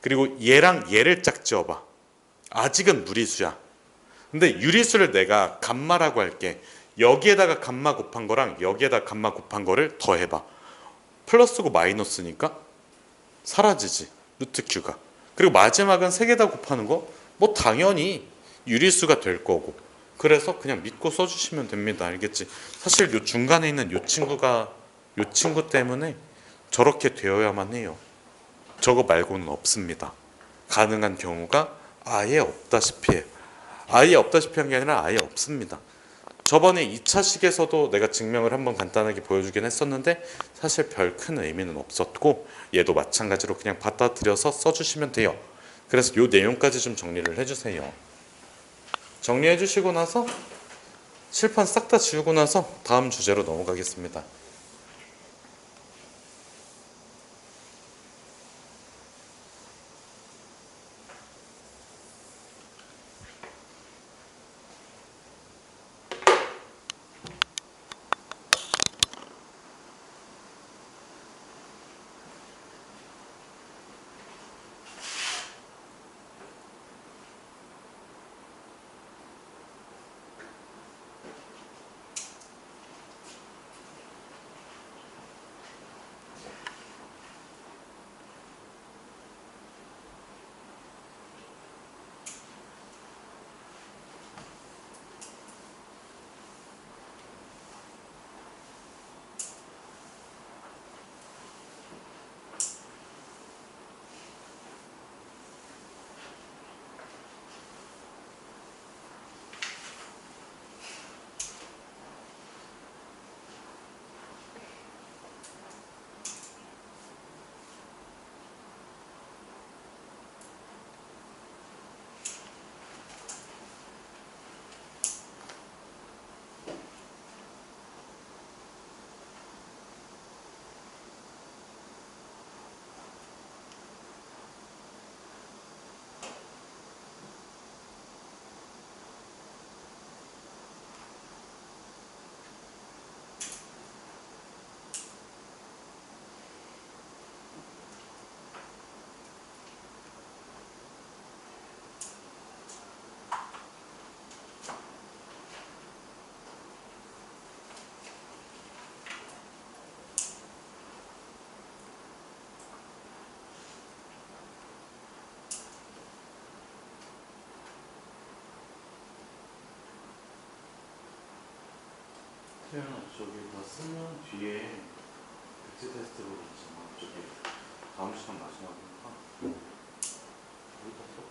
그리고 얘랑 얘를 짝지어봐. 아직은 무리수야. 근데 유리수를 내가 감마라고 할게. 여기에다가 감마 곱한 거랑 여기에다 감마 곱한 거를 더해봐. 플러스고 마이너스니까 사라지지. 루트 q가. 그리고 마지막은 세 개 다 곱하는 거 뭐 당연히 유리수가 될 거고, 그래서 그냥 믿고 써주시면 됩니다. 알겠지? 사실 요 중간에 있는 요 친구 때문에 저렇게 되어야만 해요. 저거 말고는 없습니다. 가능한 경우가 아예 없다시피 해요. 아예 없다시피 한 게 아니라 아예 없습니다. 저번에 2차식에서도 내가 증명을 한번 간단하게 보여주긴 했었는데 사실 별 큰 의미는 없었고, 얘도 마찬가지로 그냥 받아들여서 써주시면 돼요. 그래서 요 내용까지 좀 정리를 해주세요. 정리해 주시고 나서 칠판 싹 다 지우고 나서 다음 주제로 넘어가겠습니다. 태연아, 저기 다 쓰면 뒤에 백지 테스트북 있잖아. 저기 다음 시간 마지막이니까 여기다 써.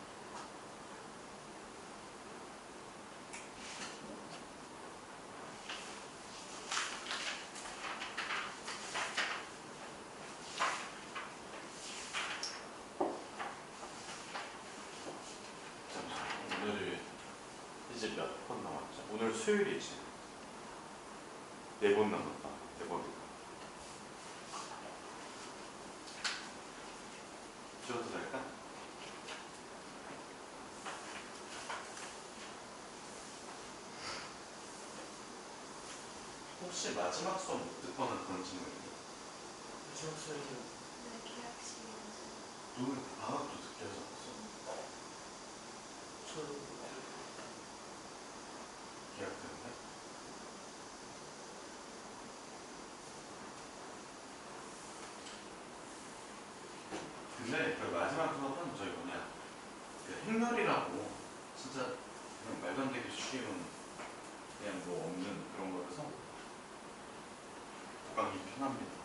잠시만. 오늘이 이제 몇 번 남았죠? 오늘 수요일이지. 4번 남았다. 4번. 쉬어도 될까? 혹시 마지막 수업 못 듣거나 그런 친구 있니? 마지막 수업이요? 네, 계약식이어서. 누구 방학도 듣게 하지 않았어? 저도 계약 때문에? 근데 그 마지막 수업은 저희 뭐냐, 그 행렬이라고 진짜 그냥 말도 안 되게 쉬운, 그냥 뭐 없는 그런 거라서 보강이 편합니다.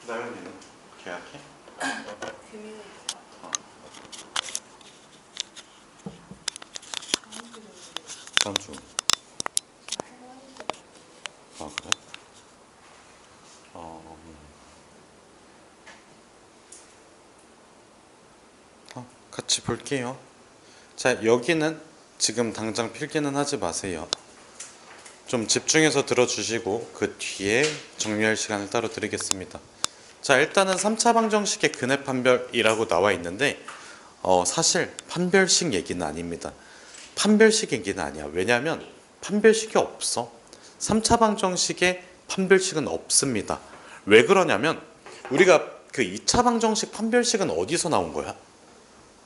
나연이는 계약해? 금요일 어. 다음 다음 주 주. 할머니 아 그래? 같이 볼게요. 자, 여기는 지금 당장 필기는 하지 마세요. 좀 집중해서 들어주시고 그 뒤에 정리할 시간을 따로 드리겠습니다. 자, 일단은 3차 방정식의 근해 판별이라고 나와 있는데 사실 판별식 얘기는 아닙니다. 판별식이긴 아니야. 왜냐하면 판별식이 없어. 3차 방정식에 판별식은 없습니다. 왜 그러냐면 우리가 그 2차 방정식 판별식은 어디서 나온 거야?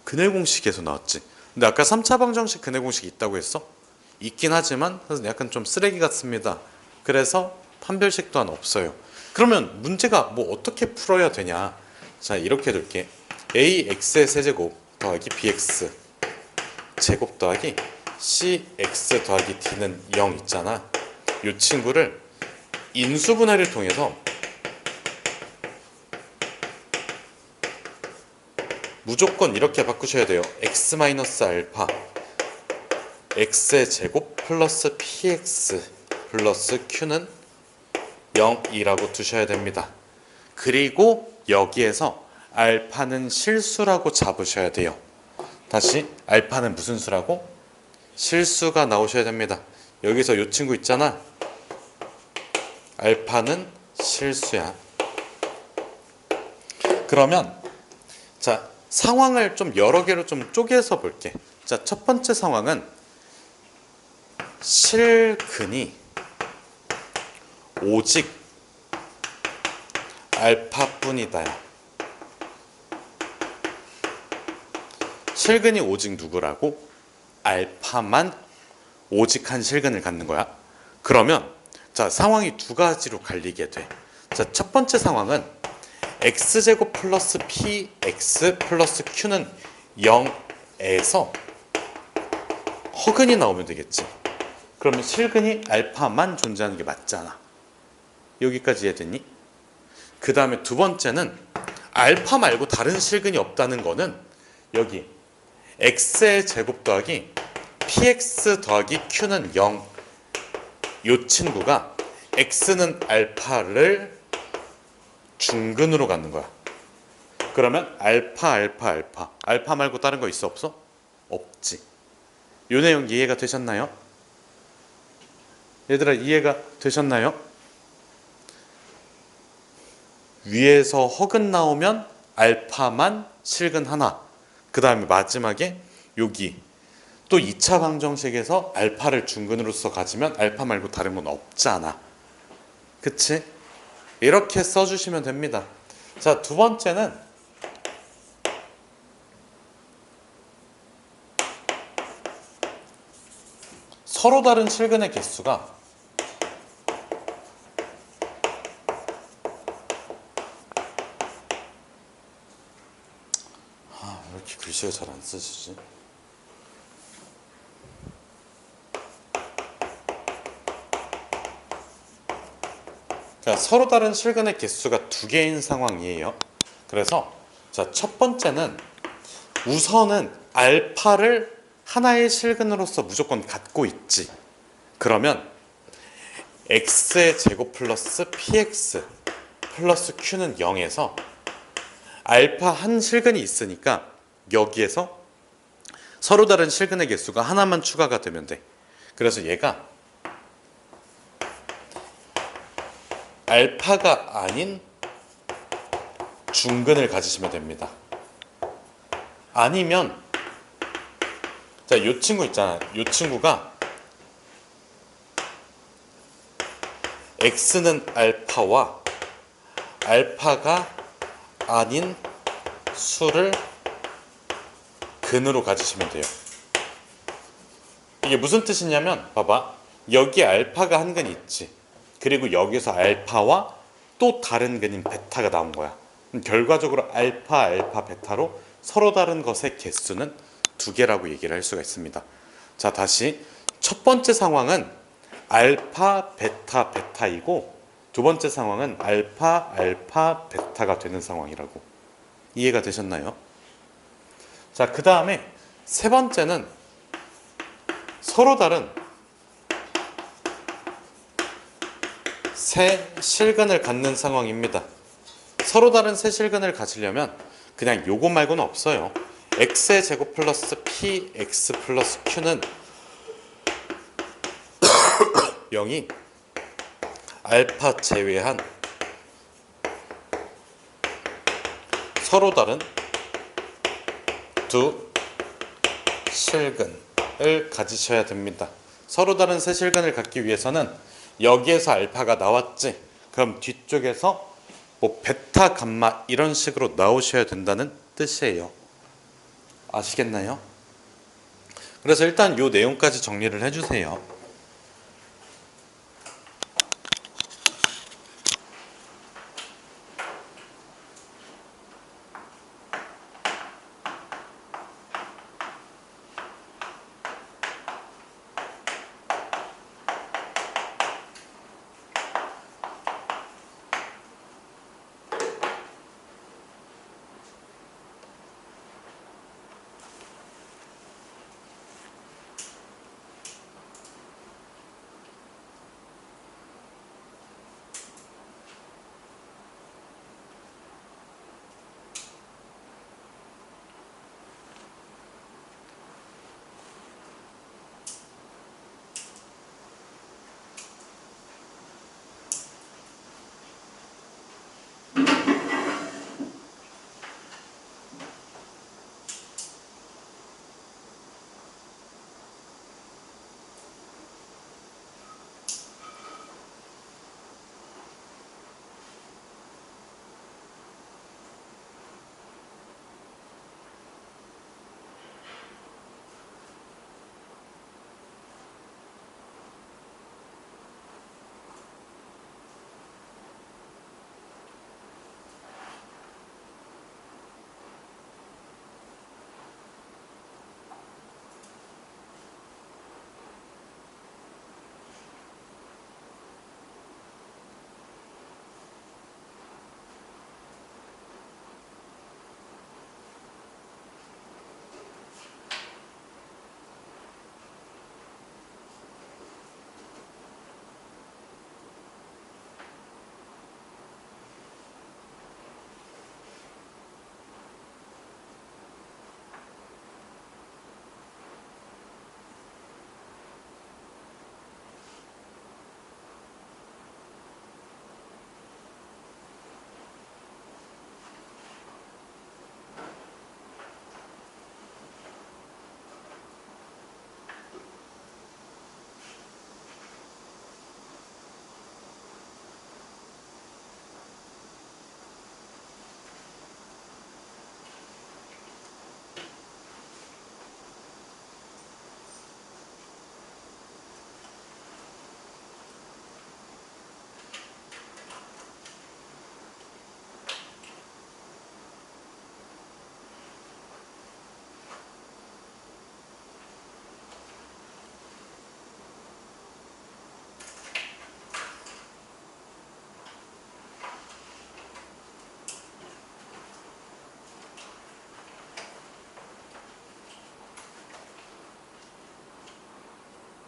근해 공식에서 나왔지. 근데 아까 3차 방정식 근해 공식이 있다고 했어? 있긴 하지만 약간 좀 쓰레기 같습니다. 그래서 판별식 또한 없어요. 그러면 문제가 뭐 어떻게 풀어야 되냐? 자, 이렇게 둘게. ax의 세제곱 더하기 bx 제곱 더하기 cx 더하기 d는 0 있잖아. 이 친구를 인수분해를 통해서 무조건 이렇게 바꾸셔야 돼요. x-알파 x의 제곱 플러스 px 플러스 q는 0이라고 두셔야 됩니다. 그리고 여기에서 알파는 실수라고 잡으셔야 돼요. 다시 알파는 무슨 수라고? 실수가 나오셔야 됩니다. 여기서 이 친구 있잖아. 알파는 실수야. 그러면 자, 상황을 좀 여러 개로 좀 쪼개서 볼게. 자, 첫 번째 상황은 실근이 오직 알파뿐이다. 실근이 오직 누구라고? 알파만 오직 한 실근을 갖는 거야. 그러면 자, 상황이 두 가지로 갈리게 돼. 자, 첫 번째 상황은 x제곱 플러스 px 플러스 q는 0에서 허근이 나오면 되겠지. 그러면 실근이 알파만 존재하는 게 맞잖아. 여기까지 이해됐니? 그 다음에 두 번째는 알파 말고 다른 실근이 없다는 거는 여기 x의 제곱 더하기 px 더하기 q는 0. 이 친구가 x는 알파를 중근으로 갖는 거야. 그러면 알파 말고 다른 거 있어 없어? 없지. 이 내용 이해가 되셨나요? 얘들아, 이해가 되셨나요? 위에서 허근 나오면 알파만 실근 하나. 그 다음에 마지막에 여기 또 2차 방정식에서 알파를 중근으로서 가지면 알파 말고 다른 건 없잖아. 그치? 이렇게 써주시면 됩니다. 자, 두 번째는 서로 다른 실근의 개수가 왜 이렇게 글씨가 잘 안 쓰시지? 자, 서로 다른 실근의 개수가 두 개인 상황이에요. 그래서 자, 첫 번째는 우선은 알파를 하나의 실근으로서 무조건 갖고 있지. 그러면 x의 제곱 플러스 px 플러스 q는 0에서 알파 한 실근이 있으니까 여기에서 서로 다른 실근의 개수가 하나만 추가가 되면 돼. 그래서 얘가 알파가 아닌 중근을 가지시면 됩니다. 아니면 자, 이 친구 있잖아. 이 친구가 x는 알파와 알파가 아닌 수를 근으로 가지시면 돼요. 이게 무슨 뜻이냐면 봐봐. 여기 알파가 한 근 있지. 그리고 여기서 알파와 또 다른 근인 베타가 나온 거야. 결과적으로 알파, 베타로 서로 다른 것의 개수는 두 개라고 얘기를 할 수가 있습니다. 자, 다시 첫 번째 상황은 알파, 베타이고 두 번째 상황은 알파, 베타가 되는 상황이라고. 이해가 되셨나요? 자, 그 다음에 세 번째는 서로 다른 새 실근을 갖는 상황입니다. 서로 다른 새 실근을 가지려면 그냥 요거 말고는 없어요. x의 제곱 플러스 px 플러스 q는 0이 알파 제외한 서로 다른 두 실근 을 가지셔야 됩니다. 서로 다른 세실근을 갖기 위해서는 여기에서 알파가 나왔지, 그럼 뒤쪽에서 뭐 베타, 감마 이런 식으로 나오셔야 된다는 뜻이에요. 아시겠나요? 그래서 일단 요 내용까지 정리를 해주세요.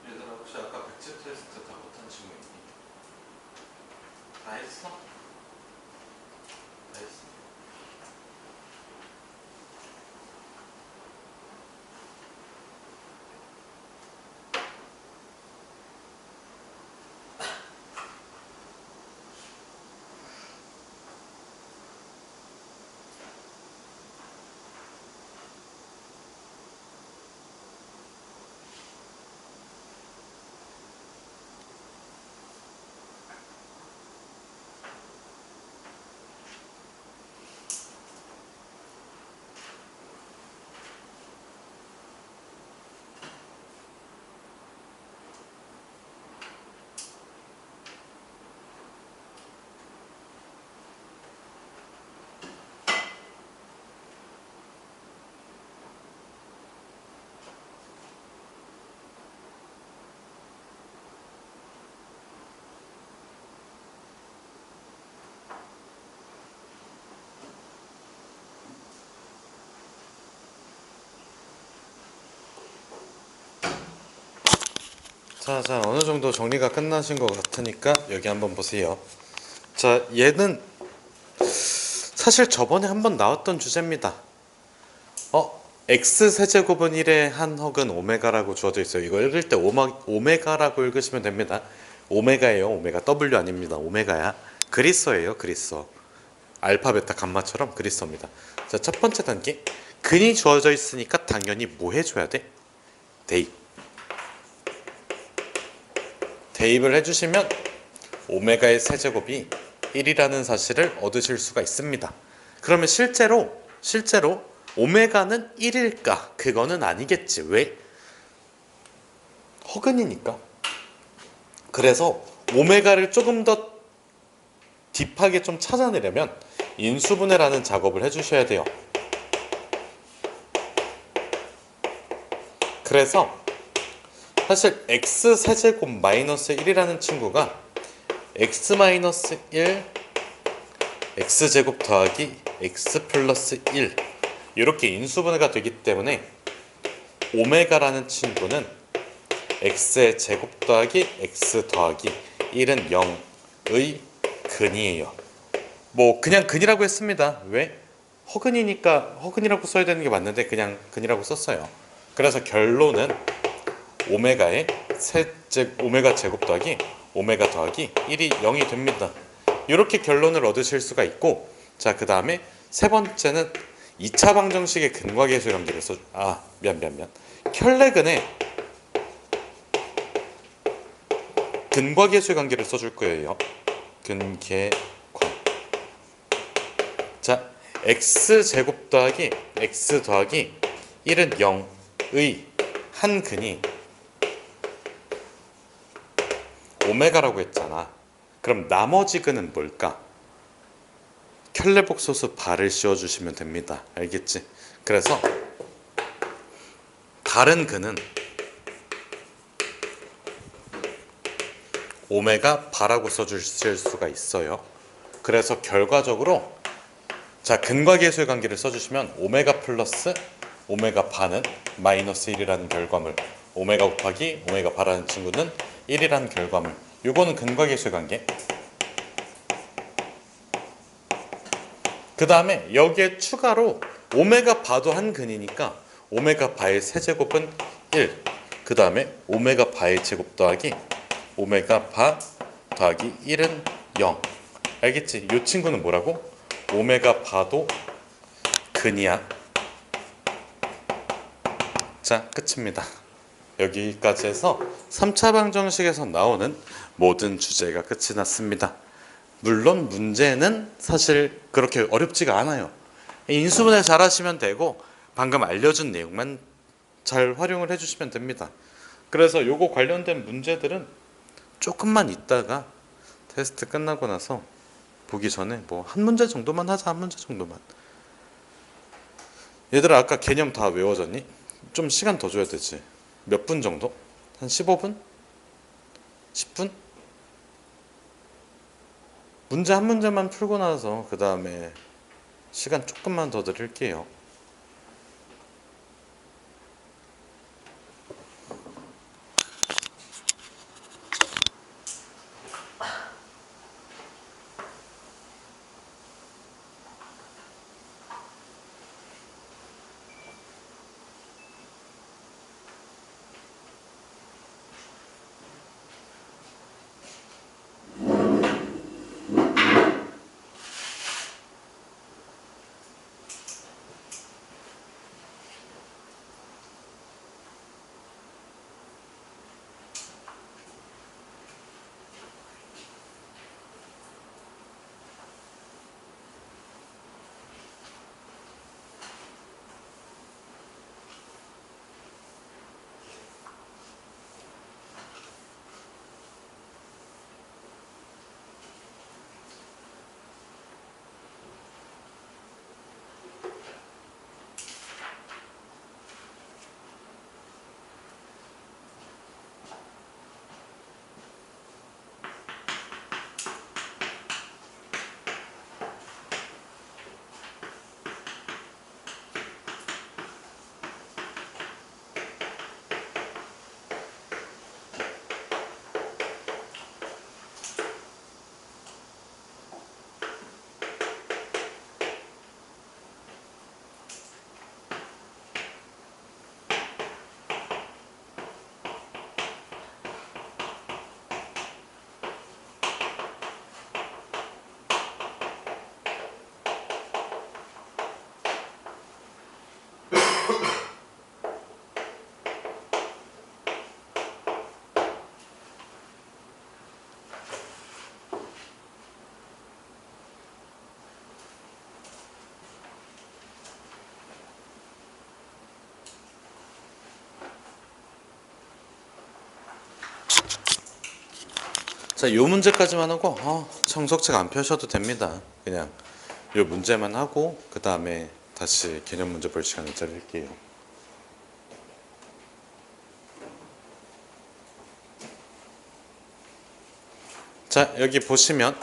얘들아, 혹시 아까 백지 테스트 다 못한 친구 있니? 다 했어? 다 했어. 자, 어느 정도 정리가 끝나신 것 같으니까 여기 한번 보세요. 자, 얘는 사실 저번에 한번 나왔던 주제입니다. x 세제곱은 1의 한հ근 오메가라고 주어져 있어요. 이거 읽을 때 오메가라고 읽으시면 됩니다. 오메가예요. 오메가. W 아닙니다. 오메가야. 그리스어예요. 그리스어. 알파, 베타, 감마처럼 그리스어입니다. 자, 첫 번째 단계. 근이 주어져 있으니까 당연히 뭐 해줘야 돼? 대입. 대입을 해주시면 오메가의 세제곱이 1이라는 사실을 얻으실 수가 있습니다. 그러면 실제로 오메가는 1일까? 그거는 아니겠지. 왜? 허근이니까. 그래서 오메가를 조금 더 딥하게 좀 찾아내려면 인수분해라는 작업을 해주셔야 돼요. 그래서 사실 x 세제곱 마이너스 1이라는 친구가 x 마이너스 1 x제곱 더하기 x 플러스 1 이렇게 인수분해가 되기 때문에 오메가라는 친구는 x의 제곱 더하기 x 더하기 1은 0의 근이에요. 뭐 그냥 근이라고 했습니다. 왜? 허근이니까 허근이라고 써야 되는 게 맞는데 그냥 근이라고 썼어요. 그래서 결론은 오메가 제곱 더하기 오메가 더하기 1이 0이 됩니다. 이렇게 결론을 얻으실 수가 있고, 자, 그 다음에 세 번째는 2차 방정식의 근과계수의 관계를 켤레근의 근과계수의 관계를 써줄 거예요. 근계관. 자, x 제곱 더하기 x 더하기 1은 0의 한 근이 오메가라고 했잖아. 그럼 나머지 근은 뭘까? 켤레복소수 발을 씌워주시면 됩니다. 알겠지? 그래서 다른 근은 오메가 바라고 써주실 수가 있어요. 그래서 결과적으로 자, 근과계수의 관계를 써주시면 오메가 플러스 오메가 바는 마이너스 1이라는 결과물, 오메가 곱하기 오메가 바라는 친구는 1이라는 결과물. 요거는 근과계수의 관계. 그 다음에 여기에 추가로 오메가 바도 한 근이니까 오메가 바의 세제곱은 1. 그 다음에 오메가 바의 제곱 더하기 오메가 바 더하기 1은 0. 알겠지? 이 친구는 뭐라고? 오메가 바도 근이야. 자, 끝입니다. 여기까지 해서 3차 방정식에서 나오는 모든 주제가 끝이 났습니다. 물론 문제는 사실 그렇게 어렵지가 않아요. 인수분해 잘 하시면 되고 방금 알려준 내용만 잘 활용을 해주시면 됩니다. 그래서 요거 관련된 문제들은 조금만 있다가 테스트 끝나고 나서 보기 전에 뭐 한 문제 정도만 하자. 한 문제 정도만. 얘들아, 아까 개념 다 외워졌니? 좀 시간 더 줘야 되지. 몇 분 정도? 한 15분? 10분? 문제 한 문제만 풀고 나서 그 다음에 시간 조금만 더 드릴게요. 자, 요 문제까지만 하고 정석책 안 펴셔도 됩니다. 그냥 요 문제만 하고 그 다음에 다시 개념 문제 볼 시간을 드릴게요. 자, 여기 보시면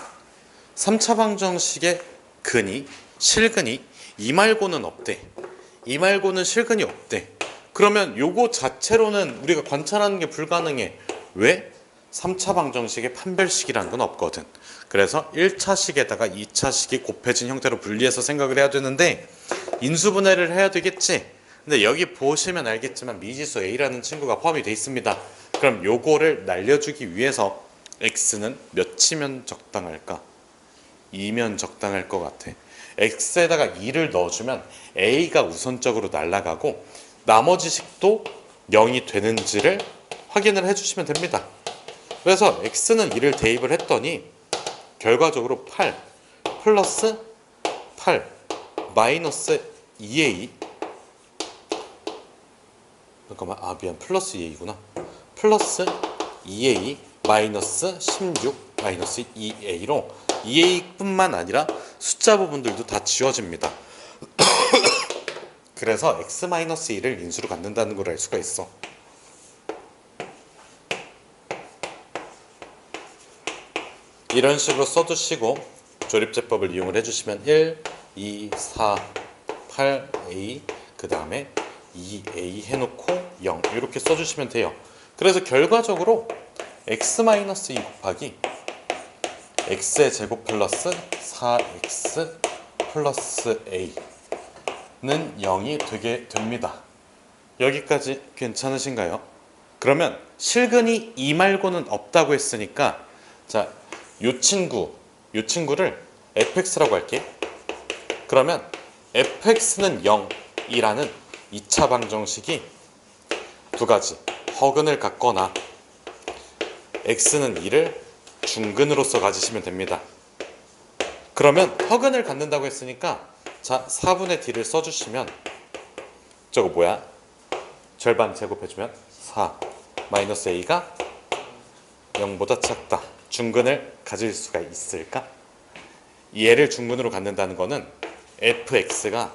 3차 방정식의 근이 실근이 이 말고는 없대. 이 말고는 실근이 없대. 그러면 요거 자체로는 우리가 관찰하는 게 불가능해. 왜? 3차 방정식의 판별식이라는 건 없거든. 그래서 1차식에다가 2차식이 곱해진 형태로 분리해서 생각을 해야 되는데 인수분해를 해야 되겠지. 근데 여기 보시면 알겠지만 미지수 A라는 친구가 포함이 되어 있습니다. 그럼 요거를 날려주기 위해서 X는 몇이면 적당할까? 2면 적당할 것 같아. X에다가 2를 넣어주면 A가 우선적으로 날아가고 나머지 식도 0이 되는지를 확인을 해주시면 됩니다. 그래서 X는 2를 대입을 했더니 결과적으로 8 플러스 8 마이너스 2A 잠깐만 미안 플러스 2A구나. 플러스 2A 마이너스 16 마이너스 2A로 2A뿐만 아니라 숫자 부분들도 다 지워집니다. 그래서 X-2를 인수로 갖는다는 걸 알 수가 있어. 이런 식으로 써두시고 조립제법을 이용을 해주시면 1, 2, 4, 8A 그 다음에 2A 해놓고 0 이렇게 써주시면 돼요. 그래서 결과적으로 X-2 곱하기 X의 제곱 플러스 4X 플러스 A는 0이 되게 됩니다. 여기까지 괜찮으신가요? 그러면 실근이 2 말고는 없다고 했으니까 자, 요 친구를 fx라고 할게. 그러면 fx는 0이라는 2차 방정식이 두 가지 허근을 갖거나 x는 2를 중근으로서 가지시면 됩니다. 그러면 허근을 갖는다고 했으니까 자 4분의 d를 써주시면 저거 뭐야? 절반 제곱해주면 4 마이너스 a가 0보다 작다. 중근을 가질 수가 있을까? 얘를 중근으로 갖는다는 거는 fx가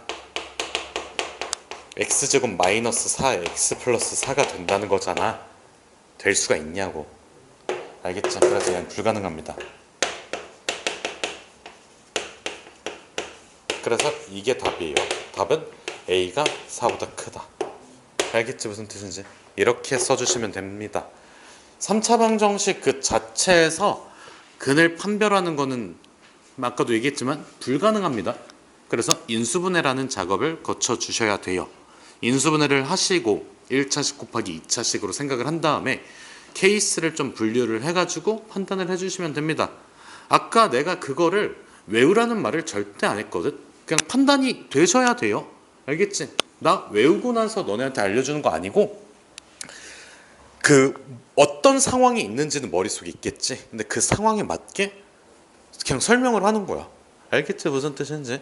x제곱 마이너스 4x 플러스 4가 된다는 거잖아. 될 수가 있냐고. 알겠죠? 그래서 그냥 불가능합니다. 그래서 이게 답이에요. 답은 a가 4보다 크다. 알겠지 무슨 뜻인지? 이렇게 써주시면 됩니다. 3차 방정식 그 자체에서 근을 판별하는 거는 아까도 얘기했지만 불가능합니다. 그래서 인수분해라는 작업을 거쳐 주셔야 돼요. 인수분해를 하시고 1차식 곱하기 2차식으로 생각을 한 다음에 케이스를 좀 분류를 해가지고 판단을 해주시면 됩니다. 아까 내가 그거를 외우라는 말을 절대 안 했거든. 그냥 판단이 되셔야 돼요. 알겠지? 나 외우고 나서 너네한테 알려주는 거 아니고 그 어떤 상황이 있는지는 머릿속에 있겠지. 근데 그 상황에 맞게 그냥 설명을 하는 거야. 알겠지? 무슨 뜻인지?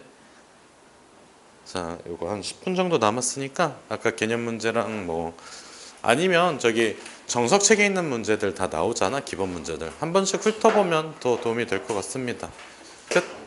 자, 요거 한 10분 정도 남았으니까 아까 개념 문제랑 뭐 아니면 저기 정석책에 있는 문제들 다 나오잖아. 기본 문제들. 한 번씩 훑어보면 더 도움이 될 것 같습니다. 끝.